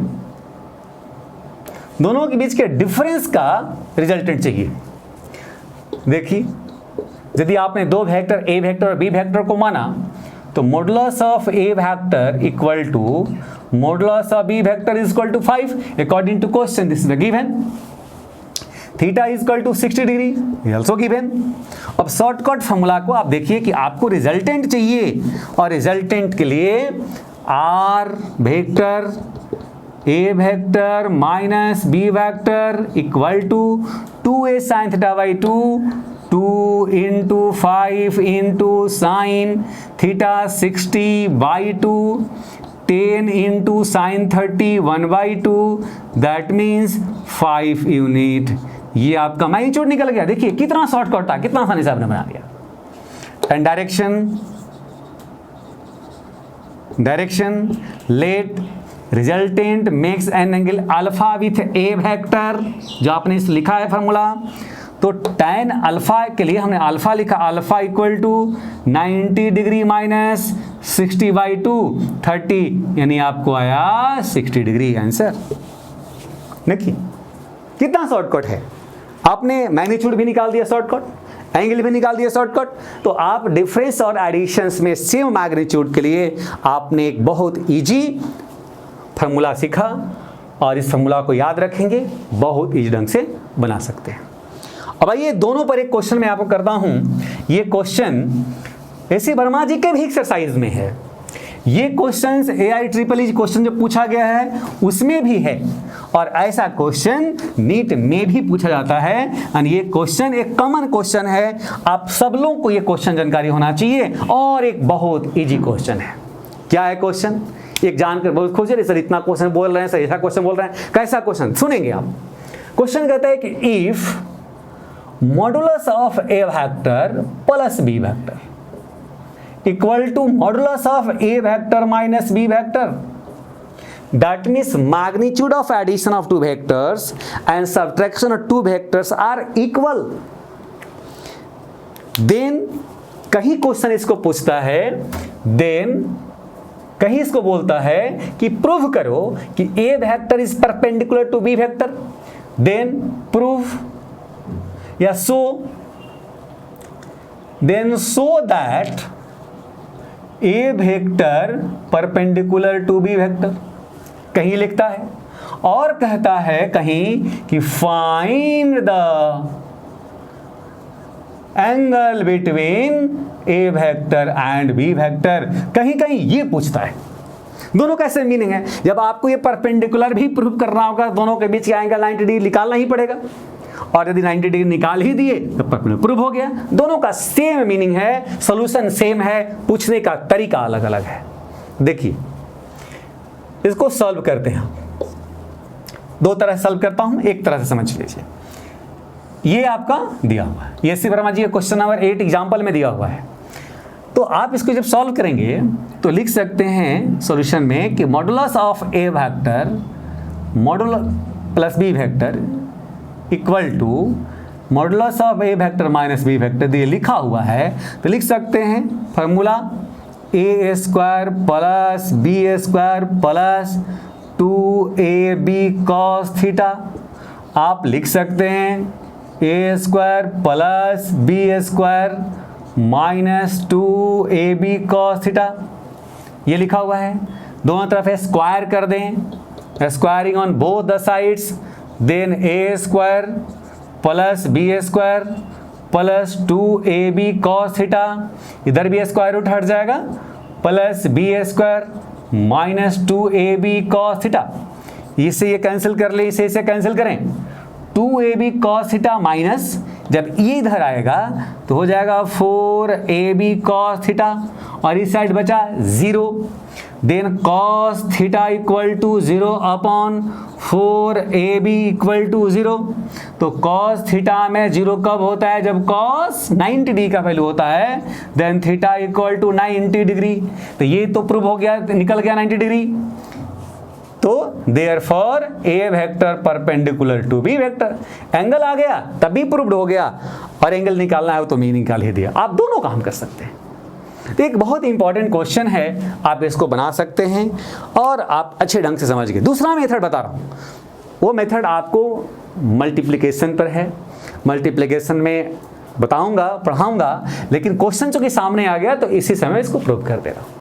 दोनों के बीच के डिफरेंस का रिजल्टेंट चाहिए। देखिए, यदि आपने दो वेक्टर ए वेक्टर और बी वेक्टर को माना तो modulus of A vector equal to modulus of B vector is equal to 5 according to question, this is the given. Theta is equal to 60 degree also given. अब shortcut formula को आप देखिए कि आपको resultant चाहिए और रिजल्टेंट के लिए R vector A vector minus B vector equal to 2a sin theta by 2 into 5 into sine theta 60 by 2 10 into sine 30 1/2 that means 5 unit. ये आपका मैग्नीट्यूड निकल गया। देखिए कितना शॉर्टकट था, कितना आसानी से आपने बना दिया। And direction let resultant makes an angle alpha with A vector, जो आपने इस लिखा है फार्मूला। तो tan अल्फा के लिए हमने अल्फा लिखा, alpha equal to 90 degree minus 60 by 2 30, यानी आपको आया 60 डिग्री आंसर। देखिए कितना शॉर्टकट है, आपने मैग्नीट्यूड भी निकाल दिया शॉर्टकट, एंगल भी निकाल दिया शॉर्टकट। तो आप डिफरेंस और एडिशंस में सेम मैग्नीट्यूड के लिए आपने एक बहुत इजी फार्मूला सीखा और इस फार्मूला को याद रखेंगे, बहुत इजी ढंग से बना सकते हैं। अब आइए दोनों पर एक क्वेश्चन मैं आपको करता हूं। ये क्वेश्चन एसी वर्मा जी के भी एक्सरसाइज में है। ये क्वेश्चन AIEEE क्वेश्चन जो पूछा गया है उसमें भी है, और ऐसा क्वेश्चन नीट में भी पूछा जाता है। और ये क्वेश्चन एक कॉमन क्वेश्चन है, आप सब लोगों को ये क्वेश्चन जानकारी होना चाहिए, और एक बहुत इजी क्वेश्चन है। क्या है क्वेश्चन, एक जानकर बहुत खुश है सर, इतना क्वेश्चन बोल रहे हैं सर, ऐसा क्वेश्चन बोल रहे हैं, कैसा क्वेश्चन सुनेंगे आप। क्वेश्चन कहता है कि if modulus of A vector plus B vector equal to modulus of A vector minus B vector, that means magnitude of addition of two vectors and subtraction of two vectors are equal, then कहीं question इसको पूछता है, then कहीं इसको बोलता है कि prove करो कि A vector is perpendicular to B vector, then prove या then show that A vector perpendicular to B vector, कहीं लिखता है। और कहता है कहीं कि find the angle between A vector and B vector, कहीं कहीं ये पूछता है। दोनों कैसे मीनिंग है, जब आपको ये परपेंडिकुलर भी प्रूव करना होगा, दोनों के बीच का एंगल 90 डिग्री निकालना ही पड़ेगा, और यदि 90 डिग्री निकाल ही दिए तो परपेंडिकुलर प्रूव हो गया। दोनों का सेम मीनिंग है, सॉल्यूशन सेम है, पूछने का तरीका अलग अलग है। देखिए इसको सॉल्व करते हैं, दो तरह से सॉल्व करता हूं, एक तरह से समझ लीजिए। ये आपका दिया हुआ है, ये एसी वर्मा जी का क्वेश्चन नंबर 8 एग्जाम्पल में दिया हुआ है। तो आप इसको जब सॉल्व करेंगे तो लिख सकते हैं सॉल्यूशन में कि modulus of A vector modulus plus B vector equal to modulus of A vector minus B vector, ये लिखा हुआ है। तो लिख सकते हैं formula a square plus B square plus 2ab cos theta. आप लिख सकते हैं a square plus B square minus 2ab cos theta, ये लिखा हुआ है। दोनों तरफ स्क्वायर कर दें, squaring on both the sides, then A square plus B square plus 2ab cos theta, इधर भी स्क्वायर रूट हट जाएगा, plus B square minus 2ab cos theta. इससे ये कैंसिल कर ले, इसे कैंसिल करें, 2ab cos थीटा माइनस, जब ये इधर आएगा तो हो जाएगा 4ab cos थीटा, और इस साइड बचा 0, then cos theta equal to 0 upon 4ab equal to 0। तो cos थीटा में 0 कब होता है, जब cos 90 डिग्री का वैल्यू होता है, then theta equal to 90 degree. तो ये तो प्रूव हो गया, निकल गया 90 डिग्री। तो therefore a vector perpendicular to B vector, angle आ गया तभी प्रूव्ड हो गया। और एंगल निकालना है तो मैंने निकाल ही दिया, आप दोनों काम कर सकते हैं। तो एक बहुत इंपॉर्टेंट क्वेश्चन है, आप इसको बना सकते हैं और आप अच्छे ढंग से समझ गए। दूसरा मेथड बता रहा हूँ, वो मेथड आपको मल्टीप्लिकेशन पर है। मल्टीप्लिकेशन में बताऊंगा, पढ़ाऊंगा, लेकिन क्वेश्चन चूंकि सामने आ गया तो इसी समय इसको प्रूव कर दे रहा हूँ।